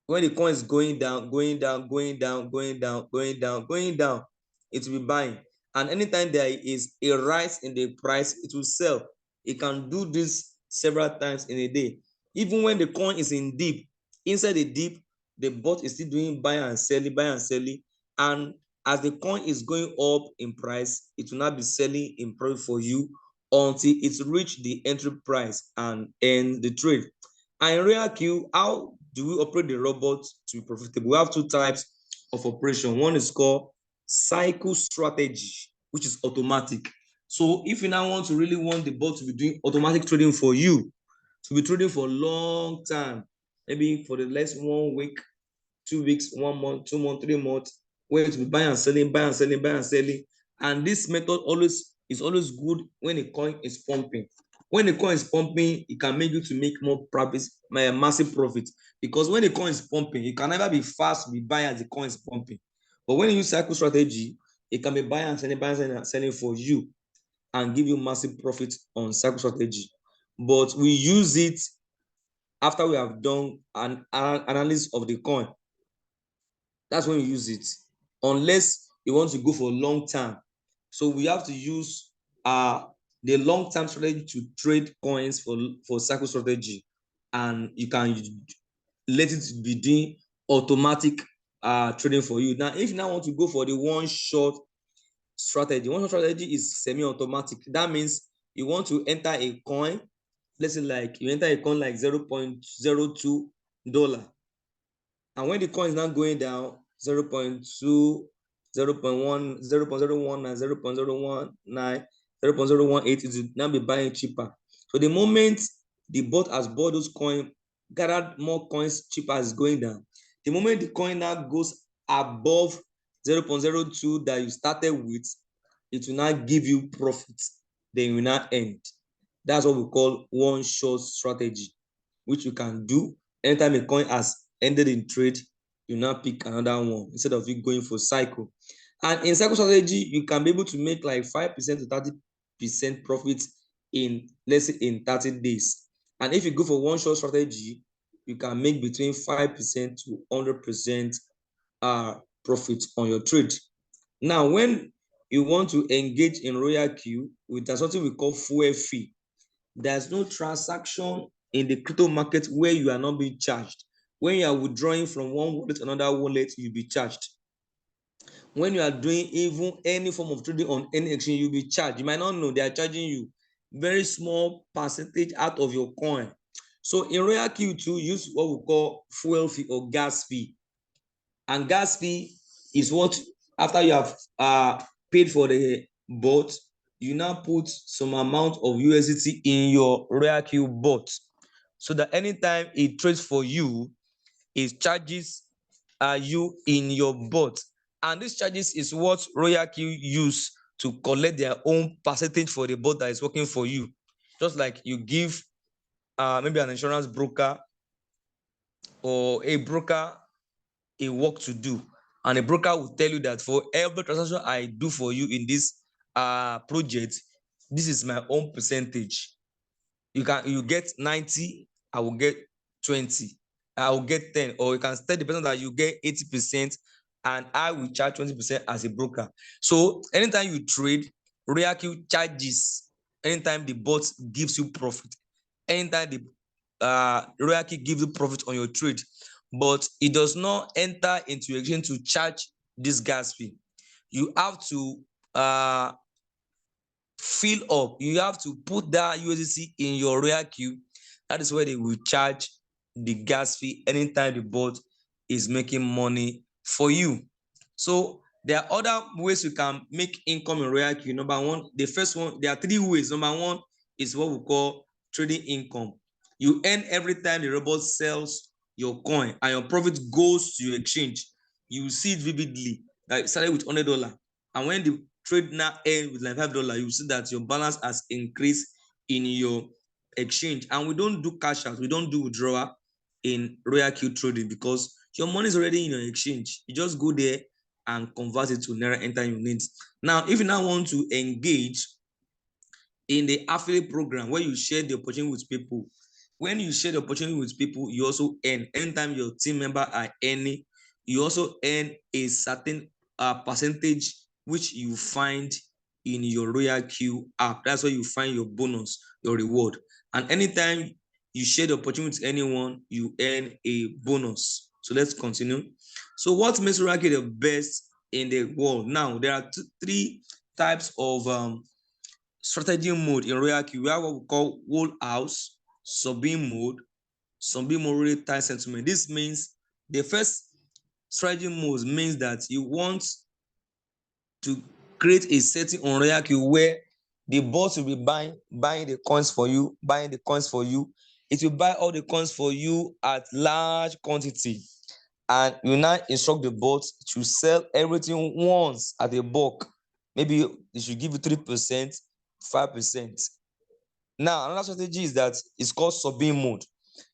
When the coin is going down, going down, going down, going down, going down, going down, it will be buying. And anytime there is a rise in the price, it will sell. It can do this several times in a day. Even when the coin is in deep, inside the deep, the bot is still doing buy and selling, buy and selling. And as the coin is going up in price, it will not be selling in profit for you until it's reached the entry price and end the trade. And in RoyalQ, how do we operate the robot to be profitable? We have two types of operation. One is called cycle strategy, which is automatic. So if you now want to really want the bot to be doing automatic trading for you, to be trading for a long time, maybe for the last 1 week, 2 weeks, 1 month, 2 months, 3 months, where to be buying and selling, buy and selling, buy and selling. And this method is always good when a coin is pumping. When the coin is pumping, it can make you to make more profits, massive profits. Because when the coin is pumping, you can never be fast to be buying as the coin is pumping. But when you use cycle strategy, it can be buying and selling for you and give you massive profits on cycle strategy. But we use it after we have done an analysis of the coin. That's when we use it, unless you want to go for long term. So we have to use the long-term strategy to trade coins for cycle strategy, and you can let it be doing automatic trading for you. Now, if you now want to go for the one-shot strategy, one-shot strategy is semi-automatic. That means you want to enter a coin, let's say like you enter a coin like $0.02, and when the coin is now going down 0.2, 0.1, 0.019, 0.019, 0.018, it will now be buying cheaper. So the moment the bot has bought those coins gathered more coins cheaper as going down. The moment the coin now goes above 0.02 that you started with, it will now give you profit. Then you will now end. That's what we call one shot strategy, which you can do anytime a coin has ended in trade. You now pick another one instead of you going for cycle. And in cycle strategy, you can be able to make like 5% to 30% profit in, let's say, in 30 days. And if you go for one shot strategy, you can make between 5% to 100% profit on your trade. Now, when you want to engage in RoyalQ, there's something we call fuel fee. There's no transaction in the crypto market where you are not being charged. When you are withdrawing from one wallet to another wallet, you'll be charged. When you are doing even any form of trading on any exchange, you'll be charged. You might not know they are charging you very small percentage out of your coin. So in RoyalQ too, use what we call fuel fee or gas fee. And gas fee is what, after you have paid for the bot, you now put some amount of USDT in your RoyalQ bot, so that anytime it trades for you, it charges you in your bot. And these charges is what RoyalQ use to collect their own percentage for the bot that is working for you. Just like you give maybe an insurance broker or a broker a work to do, and a broker will tell you that for every transaction I do for you in this project, this is my own percentage. You get 90, I will get 20, I will get 10, or you can tell the person that you get 80% and I will charge 20% as a broker. So anytime you trade, RoyalQ charges anytime the bot gives you profit, anytime the RoyalQ gives you profit on your trade, but it does not enter into your exchange to charge this gas fee. You have to fill up, you have to put that USDC in your RoyalQ. That is where they will charge the gas fee anytime the bot is making money for you. So there are other ways you can make income in RoyalQ. Number one, the first one, there are three ways. Number one is what we call trading income. You earn every time the robot sells your coin and your profit goes to your exchange. You see it vividly that it started with $100, and when the trade now end with like $5, you see that your balance has increased in your exchange. And we don't do cash out, we don't do withdrawal in RoyalQ trading, because your money is already in your exchange. You just go there and convert it to Naira, enter your needs. Now, if you now want to engage in the affiliate program where you share the opportunity with people, when you share the opportunity with people, you also earn. Anytime your team member are earning, you also earn a certain percentage, which you find in your RoyalQ app. That's where you find your bonus, your reward. And anytime you share the opportunity with anyone, you earn a bonus. So let's continue. So what makes RoyalQ the best in the world? Now, there are three types of strategy mode in RoyalQ. We have what we call whole house, sub-in mode, sub-in mode real time settlement. This means the first strategy mode means that you want to create a setting on RoyalQ where the bot will be buying the coins for you, buying the coins for you. It will buy all the coins for you at large quantity, and you now instruct the bot to sell everything once at a bulk. Maybe they should give you 3%, 5%. Now, another strategy is that it's called sub-in mode.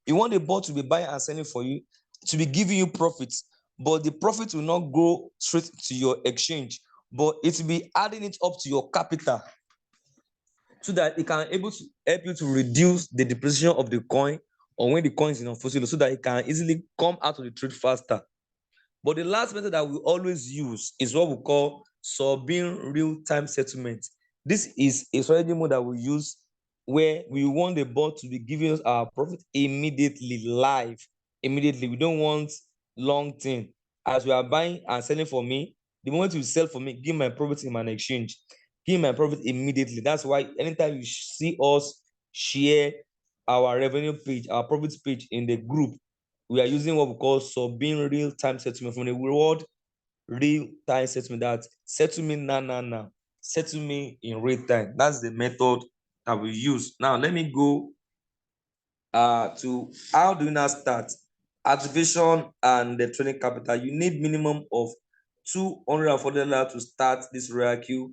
You want the bot to be buying and selling for you, to be giving you profits, but the profit will not go straight to your exchange, but it will be adding it up to your capital, so that it can able to help you to reduce the depreciation of the coin, or when the coin is in unforeseen, so that it can easily come out of the trade faster. But the last method that we always use is what we call sub-in real-time settlement. This is a strategy mode that we use where we want the bot to be giving us our profit immediately, live, immediately. We don't want long thing. As we are buying and selling for me, the moment you sell for me, give my profit in my exchange. Give my profit immediately. That's why anytime you see us share our revenue page, our profits page in the group, we are using what we call sub-in real-time settlement from the word real-time settlement. That settle me now, settle me in real time. That's the method that we use. Now let me go to how do you now start activation and the trading capital? You need minimum of $240 to start this RoyalQ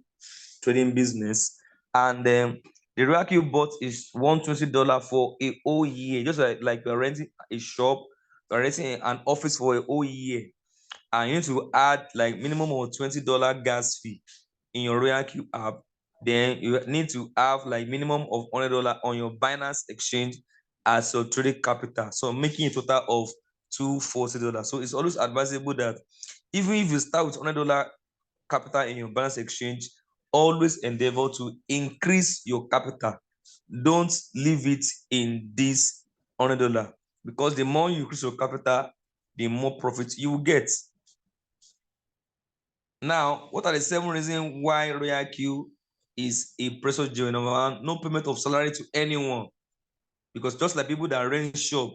trading business, and the RoyalQ bot is $120 for a whole year, just like you're renting a shop, you're renting an office for a whole year, and you need to add like minimum of $20 gas fee in your RoyalQ app. Then you need to have like minimum of $100 on your Binance exchange as your trading capital, so making a total of $240. So it's always advisable that even if you start with $100 capital in your Binance exchange, always endeavor to increase your capital. Don't leave it in this $100, because the more you increase your capital, the more profit you will get. Now, what are the 7 reasons why RoyalQ is a precious jewel? Number 1, no payment of salary to anyone, because just like people that rent shop,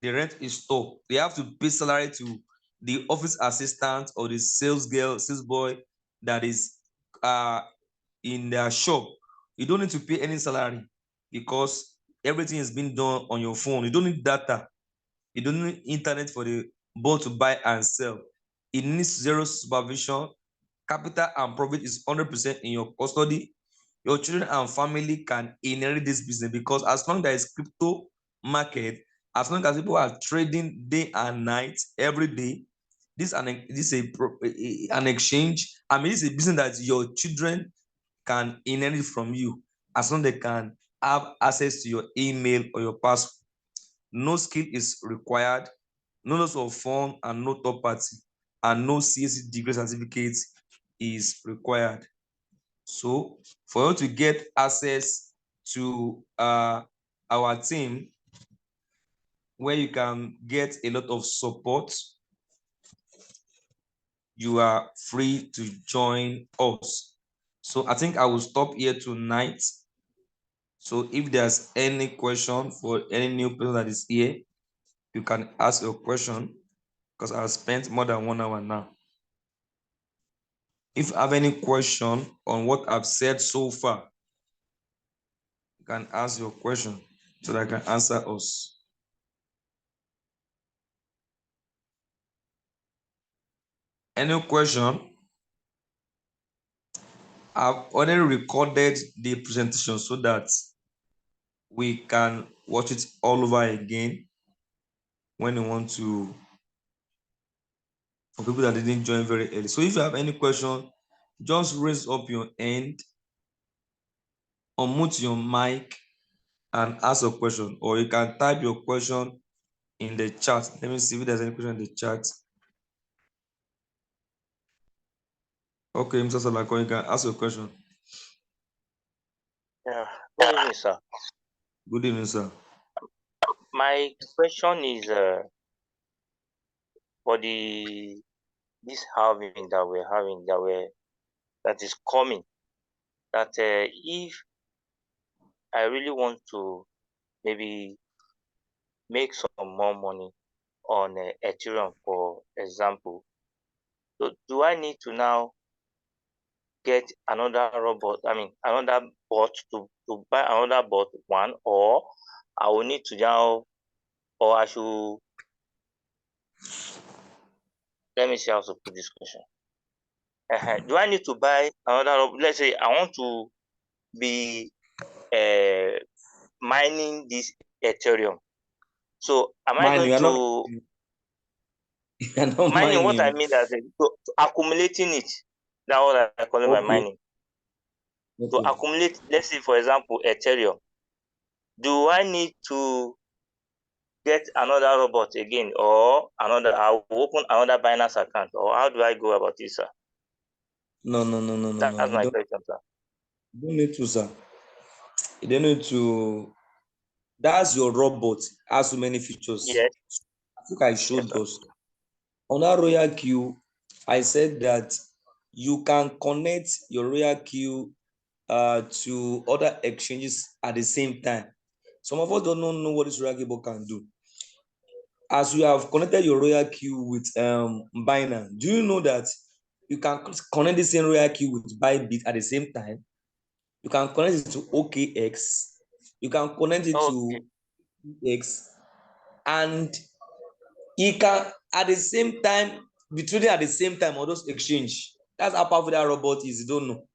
they rent a store, they have to pay salary to the office assistant or the sales girl, sales boy that is in their shop. You don't need to pay any salary, because everything is being done on your phone. You don't need data. You don't need internet for the bot to buy and sell. It needs zero supervision. Capital and profit is 100% in your custody. Your children and family can inherit this business, because as long as there is crypto market, as long as people are trading day and night every day, this is an exchange. I mean, this is a business that your children can inherit from you, as long as they can have access to your email or your password. No skill is required, no loss of fund, and no third party, and no CSC degree certificate is required. So for you to get access to our team, where you can get a lot of support, you are free to join us. So I think I will stop here tonight. So if there's any question for any new person that is here, you can ask your question, because I've spent more than 1 hour now. If you have any question on what I've said so far, you can ask your question so that I can answer us. Any question? I've already recorded the presentation so that we can watch it all over again when you want to, for people that didn't join very early. So if you have any question, just raise up your hand, unmute your mic, and ask a question, or you can type your question in the chat. Let me see if there's any question in the chat. Okay, Mr. Salako, you can ask your question. Yeah. Good evening, sir. Good evening, sir. My question is for this halving that we're having, that is coming. That if I really want to maybe make some more money on Ethereum, for example, so do I need to now get another robot? I mean, another bot to buy another bot, one, or I will need to now, or I should. Let me see how to put this question. Do I need to buy another robot? Let's say I want to be mining this Ethereum. So am I Mining, going you are not, to you are not mining? What I mining. mean is to accumulating it. That's what I call it by Okay. mining. To Okay. accumulate, let's say for example, Ethereum. Do I need to get another robot again, or another? I will open another Binance account, or how do I go about this, sir? No, no, no, no, no, no. That's my question, sir. You don't need to, sir. You don't need to. That's your robot. Has so many features. Yes, I think I yes, showed sir. those. On that RoyalQ, I said that you can connect your RoyalQ to other exchanges at the same time. Some of us don't know what this RoyalQ can do. As you have connected your RoyalQ with Binance, do you know that you can connect the same RoyalQ with Bybit at the same time? You can connect it to OKX. You can connect it Okay. to X, and he can at the same time be trading at the same time on those exchange. That's how powerful that robot is. You don't know.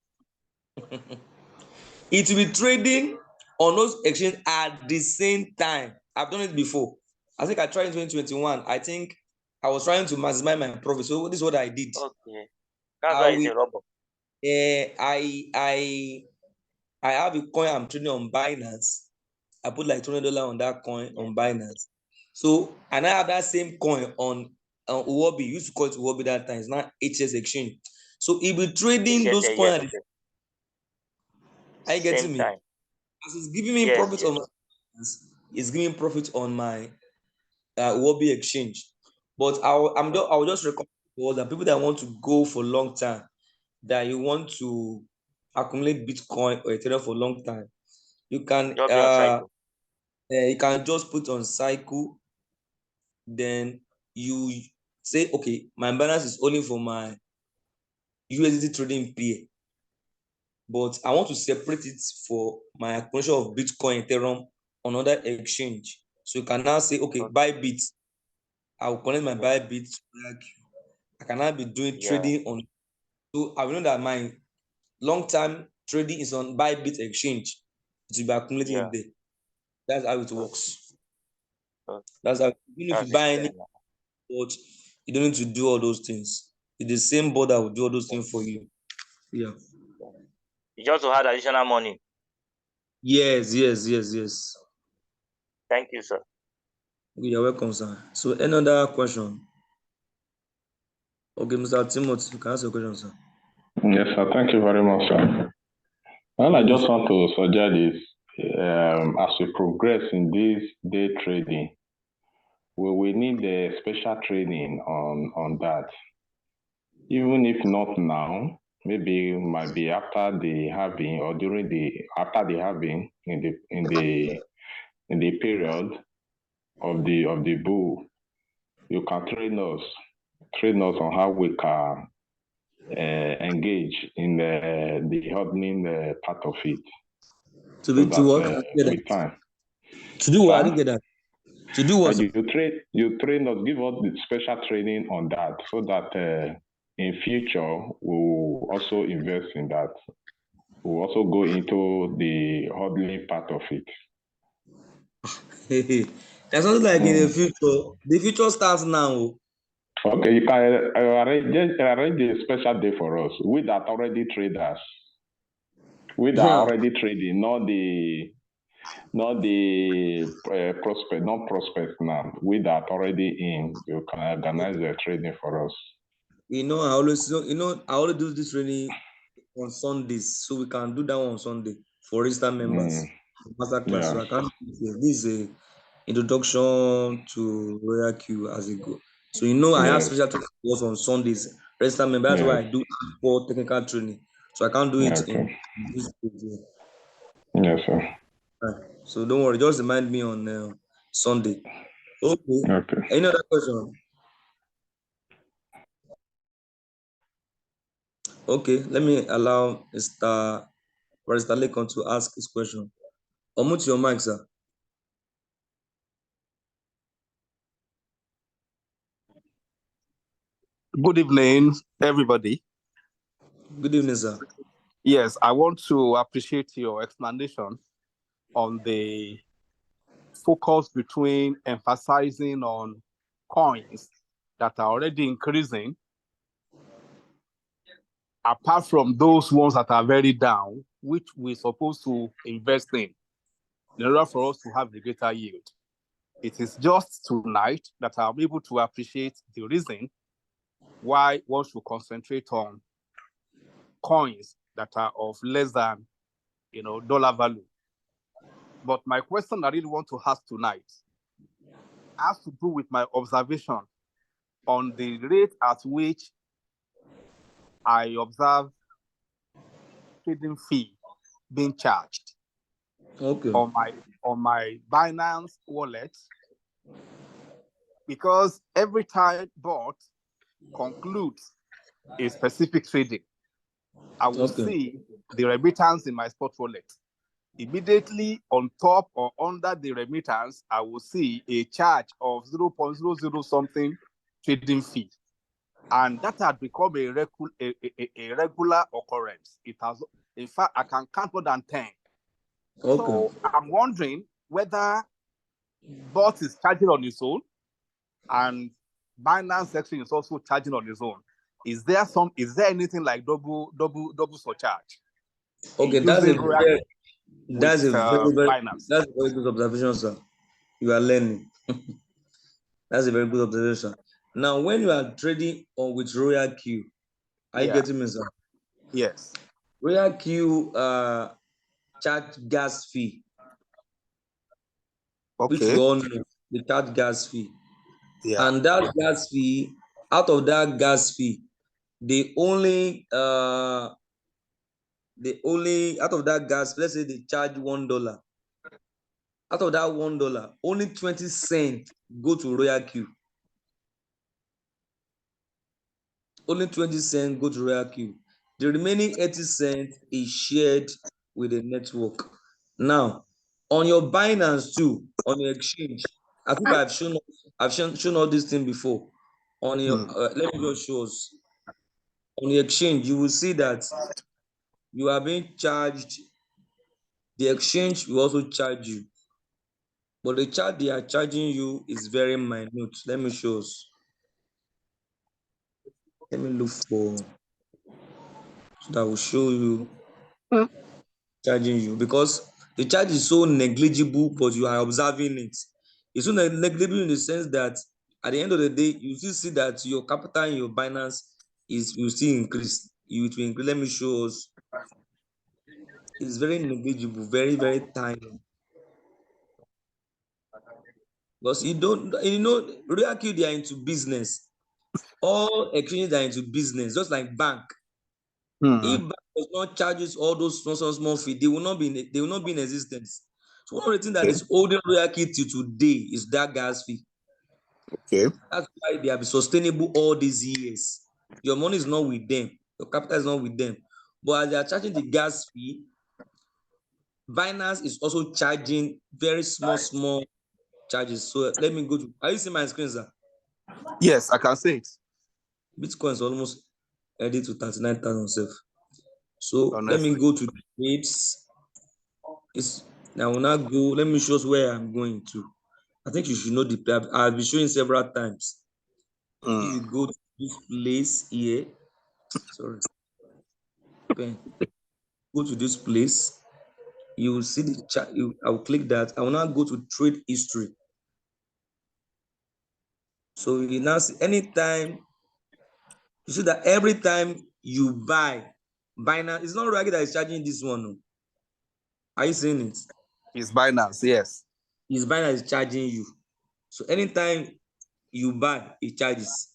It will be trading on those exchange at the same time. I've done it before. I think I tried in 2021. I think I was trying to maximize my profit. So this is what I did. Okay. That's I why it's will a robot. I have a coin I'm trading on Binance. I put like $200 on that coin on Binance. So, and I have that same coin on Uobi. You used to call it Uobi that time. It's not HS Exchange. So, he be trading those Yes, coins. yes. Are you Same getting me? time. As it's giving me Yes, profit yes. on my, it's giving profit on my Uobi exchange. But I will just recommend for that people that want to go for long time, that you want to accumulate Bitcoin or Ethereum for long time, you can Just be on cycle. you can just put on cycle. Then you say, okay, my balance is only for my USDT trading pair, but I want to separate it for my acquisition of Bitcoin, Ethereum on other exchange. So you can now say, okay, Okay. Bybit. I will connect my Bybit to RoyalQ. I can now be doing Yeah. trading on. So I will know that my long-term trading is on Bybit exchange. It will be accumulating Yeah. it there. That's how it Okay. works. Okay. That's how, even if you That's buy clear any now. watch, you don't need to do all those things. It's the same board that will do all those things for you. Yeah. You just to add additional money. Yes, yes, yes, yes. Thank you, sir. Okay, you're welcome, sir. So, another question? Okay, Mr. Timothy, you can ask your question, sir. Yes, sir. Thank you very much, sir. Well, I just want to suggest this. As we progress in this day trading, we need a special training on that. Even if not now, maybe it might be after the halving or after the halving in the period of the bull. You can train us on how we can engage in the hardening part of it. To So be to what? that with time. To do what? I Sir? didn't get that. To do what? You train us, give us the special training on that, so that in future we'll also invest in that. We'll also go into the hodling part of it. That's something like in the future. The future starts now. Okay, you can arrange a special day for us. We that already traders. We that are already trading, not the prospect, not prospect now. We that already in, you can organize the trading for us. I always do this training on Sundays, so we can do that one on Sunday for registered members. Masterclass. Yeah. So I can't. This is a introduction to RoyalQ as it go. So I have Yes. special training course on Sundays. Registered member. That's why I Yes. do for technical training. So I can't do it in Okay. this video. Yes, sir. So don't worry. Just remind me on Sunday. Okay. Okay. Any other question? Okay. Let me allow Mr. Lekon to ask his question. Unmute your mic, sir. Good evening, everybody. Good evening, sir. Yes, I want to appreciate your explanation on the focus between emphasizing on coins that are already increasing, apart from those ones that are very down, which we're supposed to invest in order for us to have the greater yield. It is just tonight that I'm able to appreciate the reason why one should concentrate on coins that are of less than dollar value. But my question I really want to ask tonight has to do with my observation on the rate at which I observe trading fee being charged on my Binance wallet, because every time bot concludes a specific trading, I will see the remittance in my spot wallet. immediately on top or under the remittance, I will see a charge of 0.00 something trading fee. And that had become a regular occurrence. It has, in fact, I can count more than 10. Okay. So I'm wondering whether bot is charging on its own and Binance section is also charging on its own. Is there anything like double surcharge? Okay, that's a very Binance. that's a very good observation, sir. You are learning. That's a very good observation. Now, when you are trading on with RoyalQ, are you getting me, sir? Yes. RoyalQ charge gas fee, which we all know, the charge gas fee. Yeah. And that gas fee, out of that gas fee, they only out of that gas, let's say they charge $1. Out of that $1, only 20 cents go to RoyalQ. Only 20 cents go to RoyalQ. The remaining 80 cents is shared with the network. Now, on your Binance too, on your exchange, I think I've shown all these things before. On your let me just show us. On the exchange, you will see that you are being charged. The exchange will also charge you, but the charge they are charging you is very minute. Let me show us. Let me look for so that will show you charging you, because the charge is so negligible, but you are observing it. It's so negligible in the sense that at the end of the day, you still see that your capital in your Binance will still increase. It will increase. Let me show us. It's very negligible, very, very tiny. Because RoyalQ, they are into business. All exchanges are into business, just like bank. If bank does not charge us all those small fee, they will not be in existence. So one of the things that is holding RoyalQ till today is that gas fee. Okay. That's why they have been sustainable all these years. Your money is not with them, your capital is not with them. But as they are charging the gas fee, Binance is also charging very small charges. So let me go to. Are you seeing my screen, sir? Yes, I can see it. Bitcoin is almost heading to 39,000. So let me go to the trades. Now when I go, let me show us where I'm going to. I think you should know the plan. I've been showing several times. If you go to this place here, sorry, pen. Go to this place, you will see the chart. I will click that. I will now go to trade history. So you now see anytime you see that every time you buy Binance, it's not Royalq that is charging this one. No. Are you seeing it? It's Binance, yes. It's Binance is charging you. So anytime you buy, it charges.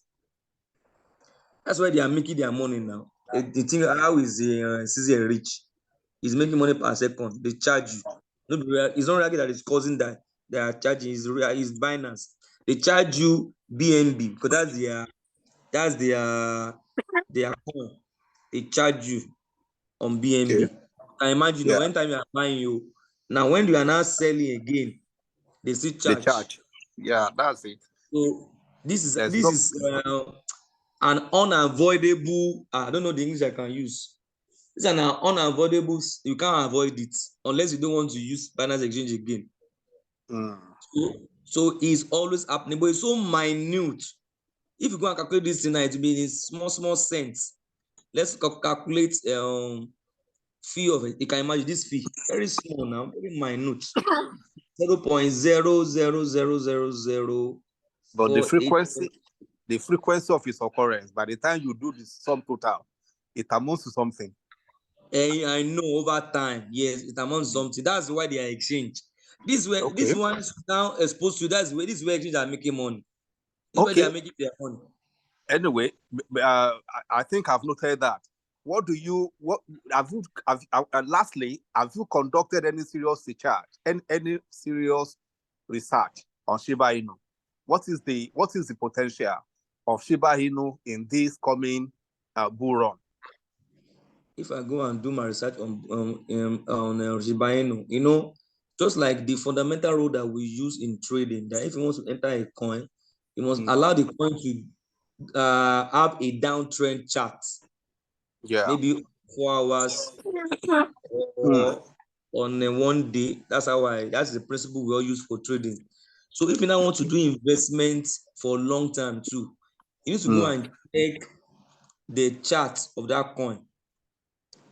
That's why they are making their money now. The thing, how is CZ rich? He's making money per second. They charge you. It's not Royalq that is causing that they are charging. It's Binance. They charge you BNB because that's their coin. They charge you on BNB. Okay. I imagine anytime you are buying you now, when you are now selling again, they still charge. They charge. Yeah, that's it. So this is an unavoidable. I don't know the English I can use. It's an unavoidable. You can't avoid it unless you don't want to use Binance Exchange again. So it's always happening, but it's so minute. If you go and calculate this thing, it will be in small cents. Let's calculate fee of it. You can imagine this fee very small now, very minute. 0.00000. But the frequency of its occurrence, by the time you do the sum total, it amounts to something. I know over time, yes, it amounts to something. That's why they are exchange. This one is now exposed to. This is where exchange are making money. This is where they are making their money. Anyway, I think I've noted that. Lastly, have you conducted any serious research, any serious research on Shiba Inu? What is the potential of Shiba Inu in this coming bull run? if I go and do my research on Shiba Inu, you know, just like the fundamental rule that we use in trading, that if you want to enter a coin, you must allow the coin to have a downtrend chart, maybe 4 hours or on a 1 day. That's the principle we all use for trading. So if you now want to do investments for long term too, you need to go and check the chart of that coin.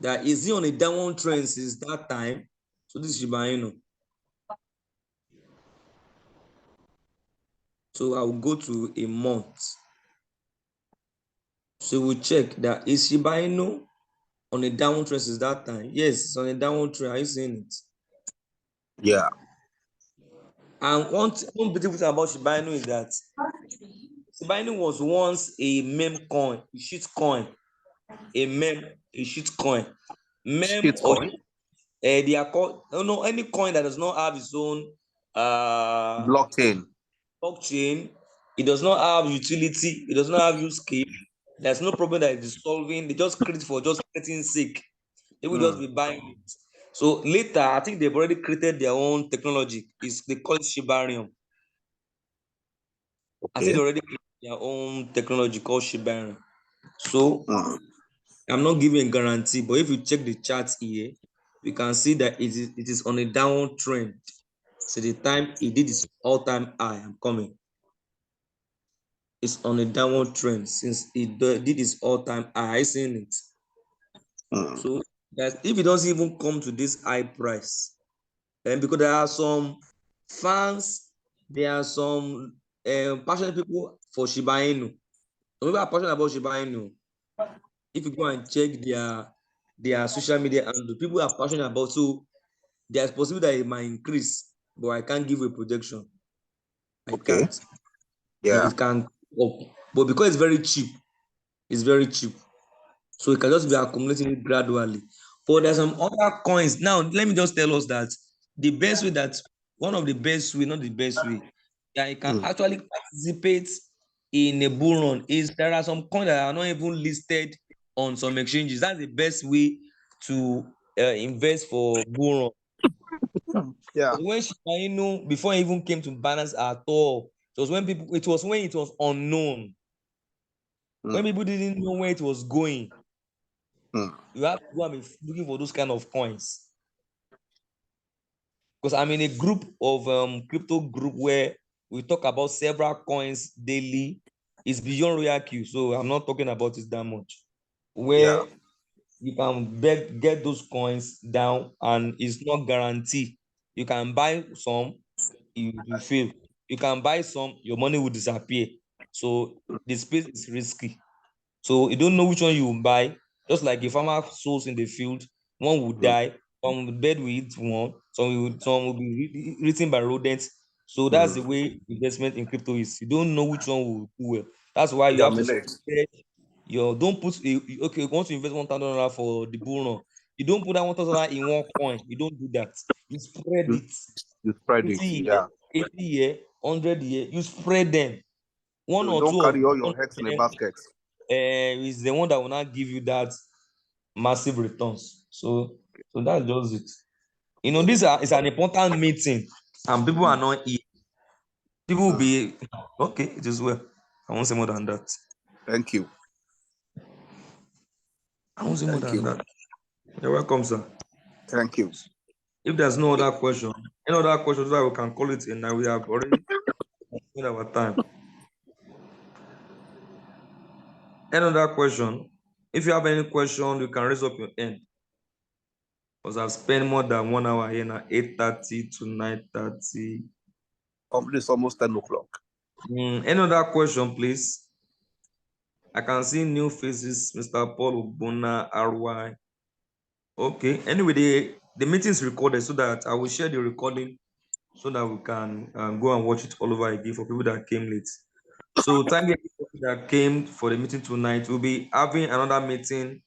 That is it on a downward trend since that time. So this is Shiba Inu. So I will go to a month. So we check that is Shiba Inu on a downward trend since that time. Yes, it's on a downward trend. Are you seeing it? Yeah. And one beautiful thing about Shiba Inu is that Shiba Inu was once a meme coin, a shit coin, a shit coin. Meme or they are called any coin that does not have its own blockchain. It does not have utility, it does not have use case. There's no problem that it is solving. They just create for just creating sake. They will just be buying it. So later, I think they've already created their own technology. They call it Shibarium. I think they already created their own technology called Shibarium. So I'm not giving a guarantee, but if you check the charts here, you can see that it is on a downward trend. So the time it did its all-time high, I'm coming. It's on a downward trend since it did its all-time high. I seen it. So that if it doesn't even come to this high price, and because there are some fans, there are some passionate people for Shiba Inu. Some people are passionate about Shiba Inu. If you go and check their social media handle, people are passionate about. So there's possibility that it might increase, but I can't give a projection. I can't. Yeah. It can up, but because it's very cheap, so it can just be accumulating it gradually. But there's some other coins. Now, let me just tell us that the best way that one of the best way, not the best way, that you can actually participate in a bull run is there are some coins that are not even listed on some exchanges. That's the best way to invest for bull run. Yeah. When Shiba Inu before it even came to balance at all, it was when it was unknown. When people didn't know where it was going, you have to go and be looking for those kind of coins. Because I'm in a group of crypto group where we talk about several coins daily. It's beyond RoyalQ, so I'm not talking about it that much. Where you can get those coins down, and it's not guaranteed. You can buy some, you fail. You can buy some, your money will disappear. So the space is risky. So you don't know which one you will buy. Just like a farmer sows in the field, one will die, some bird will eat one, some will be eaten by rodents. So that's the way investment in crypto is. You don't know which one will do well. That's why you have to spread your don't put okay, you want to invest $1,000 for the bull run. You don't put that $1,000 in one coin. You don't do that. You spread it. You spread 50 it, year, 80 year, 100 year. You spread them. One So or don't two carry all your of eggs in a them basket. is the one that will not give you that massive returns. So that's just it. You know, this is an important meeting, and people are not here. People will be okay. It is well. I won't say more than that. Thank you. I won't say more than that. You're welcome, sir. Thank you. If there's no other question, any other questions that we can call it in now, we have already spent our time. Any other question? If you have any question, you can raise up your hand. Because I've spent more than 1 hour here now, 8:30 to 9:30. It's almost 10 o'clock. Any other question, please? I can see new faces, Mr. Paul Ubona, RY. Okay. Anyway, the meeting is recorded, so that I will share the recording so that we can go and watch it all over again for people that came late. So thank you that came for the meeting tonight. We'll be having another meeting.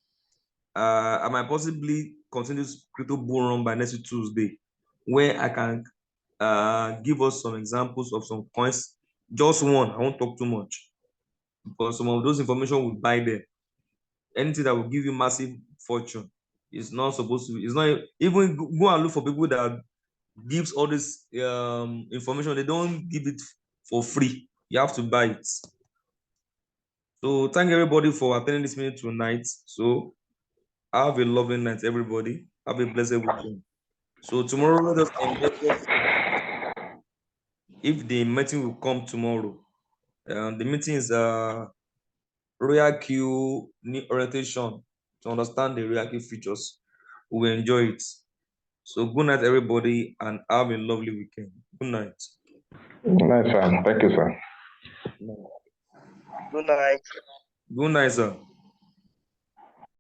I might possibly continue crypto bull run by next Tuesday, where I can give us some examples of some coins. Just one. I won't talk too much, because some of those information will buy there. Anything that will give you massive fortune. It's not supposed to. It's not even go and look for people that gives all this information. They don't give it for free. You have to buy it. So thank everybody for attending this meeting tonight. So have a lovely night, everybody. Have a blessed weekend. So tomorrow, let us endeavor. If the meeting will come tomorrow, the meeting is RoyalQ orientation to understand the RoyalQ features. We will enjoy it. So good night, everybody, and have a lovely weekend. Good night. Nice, sir. Thank you, sir. Good night. Good night, sir.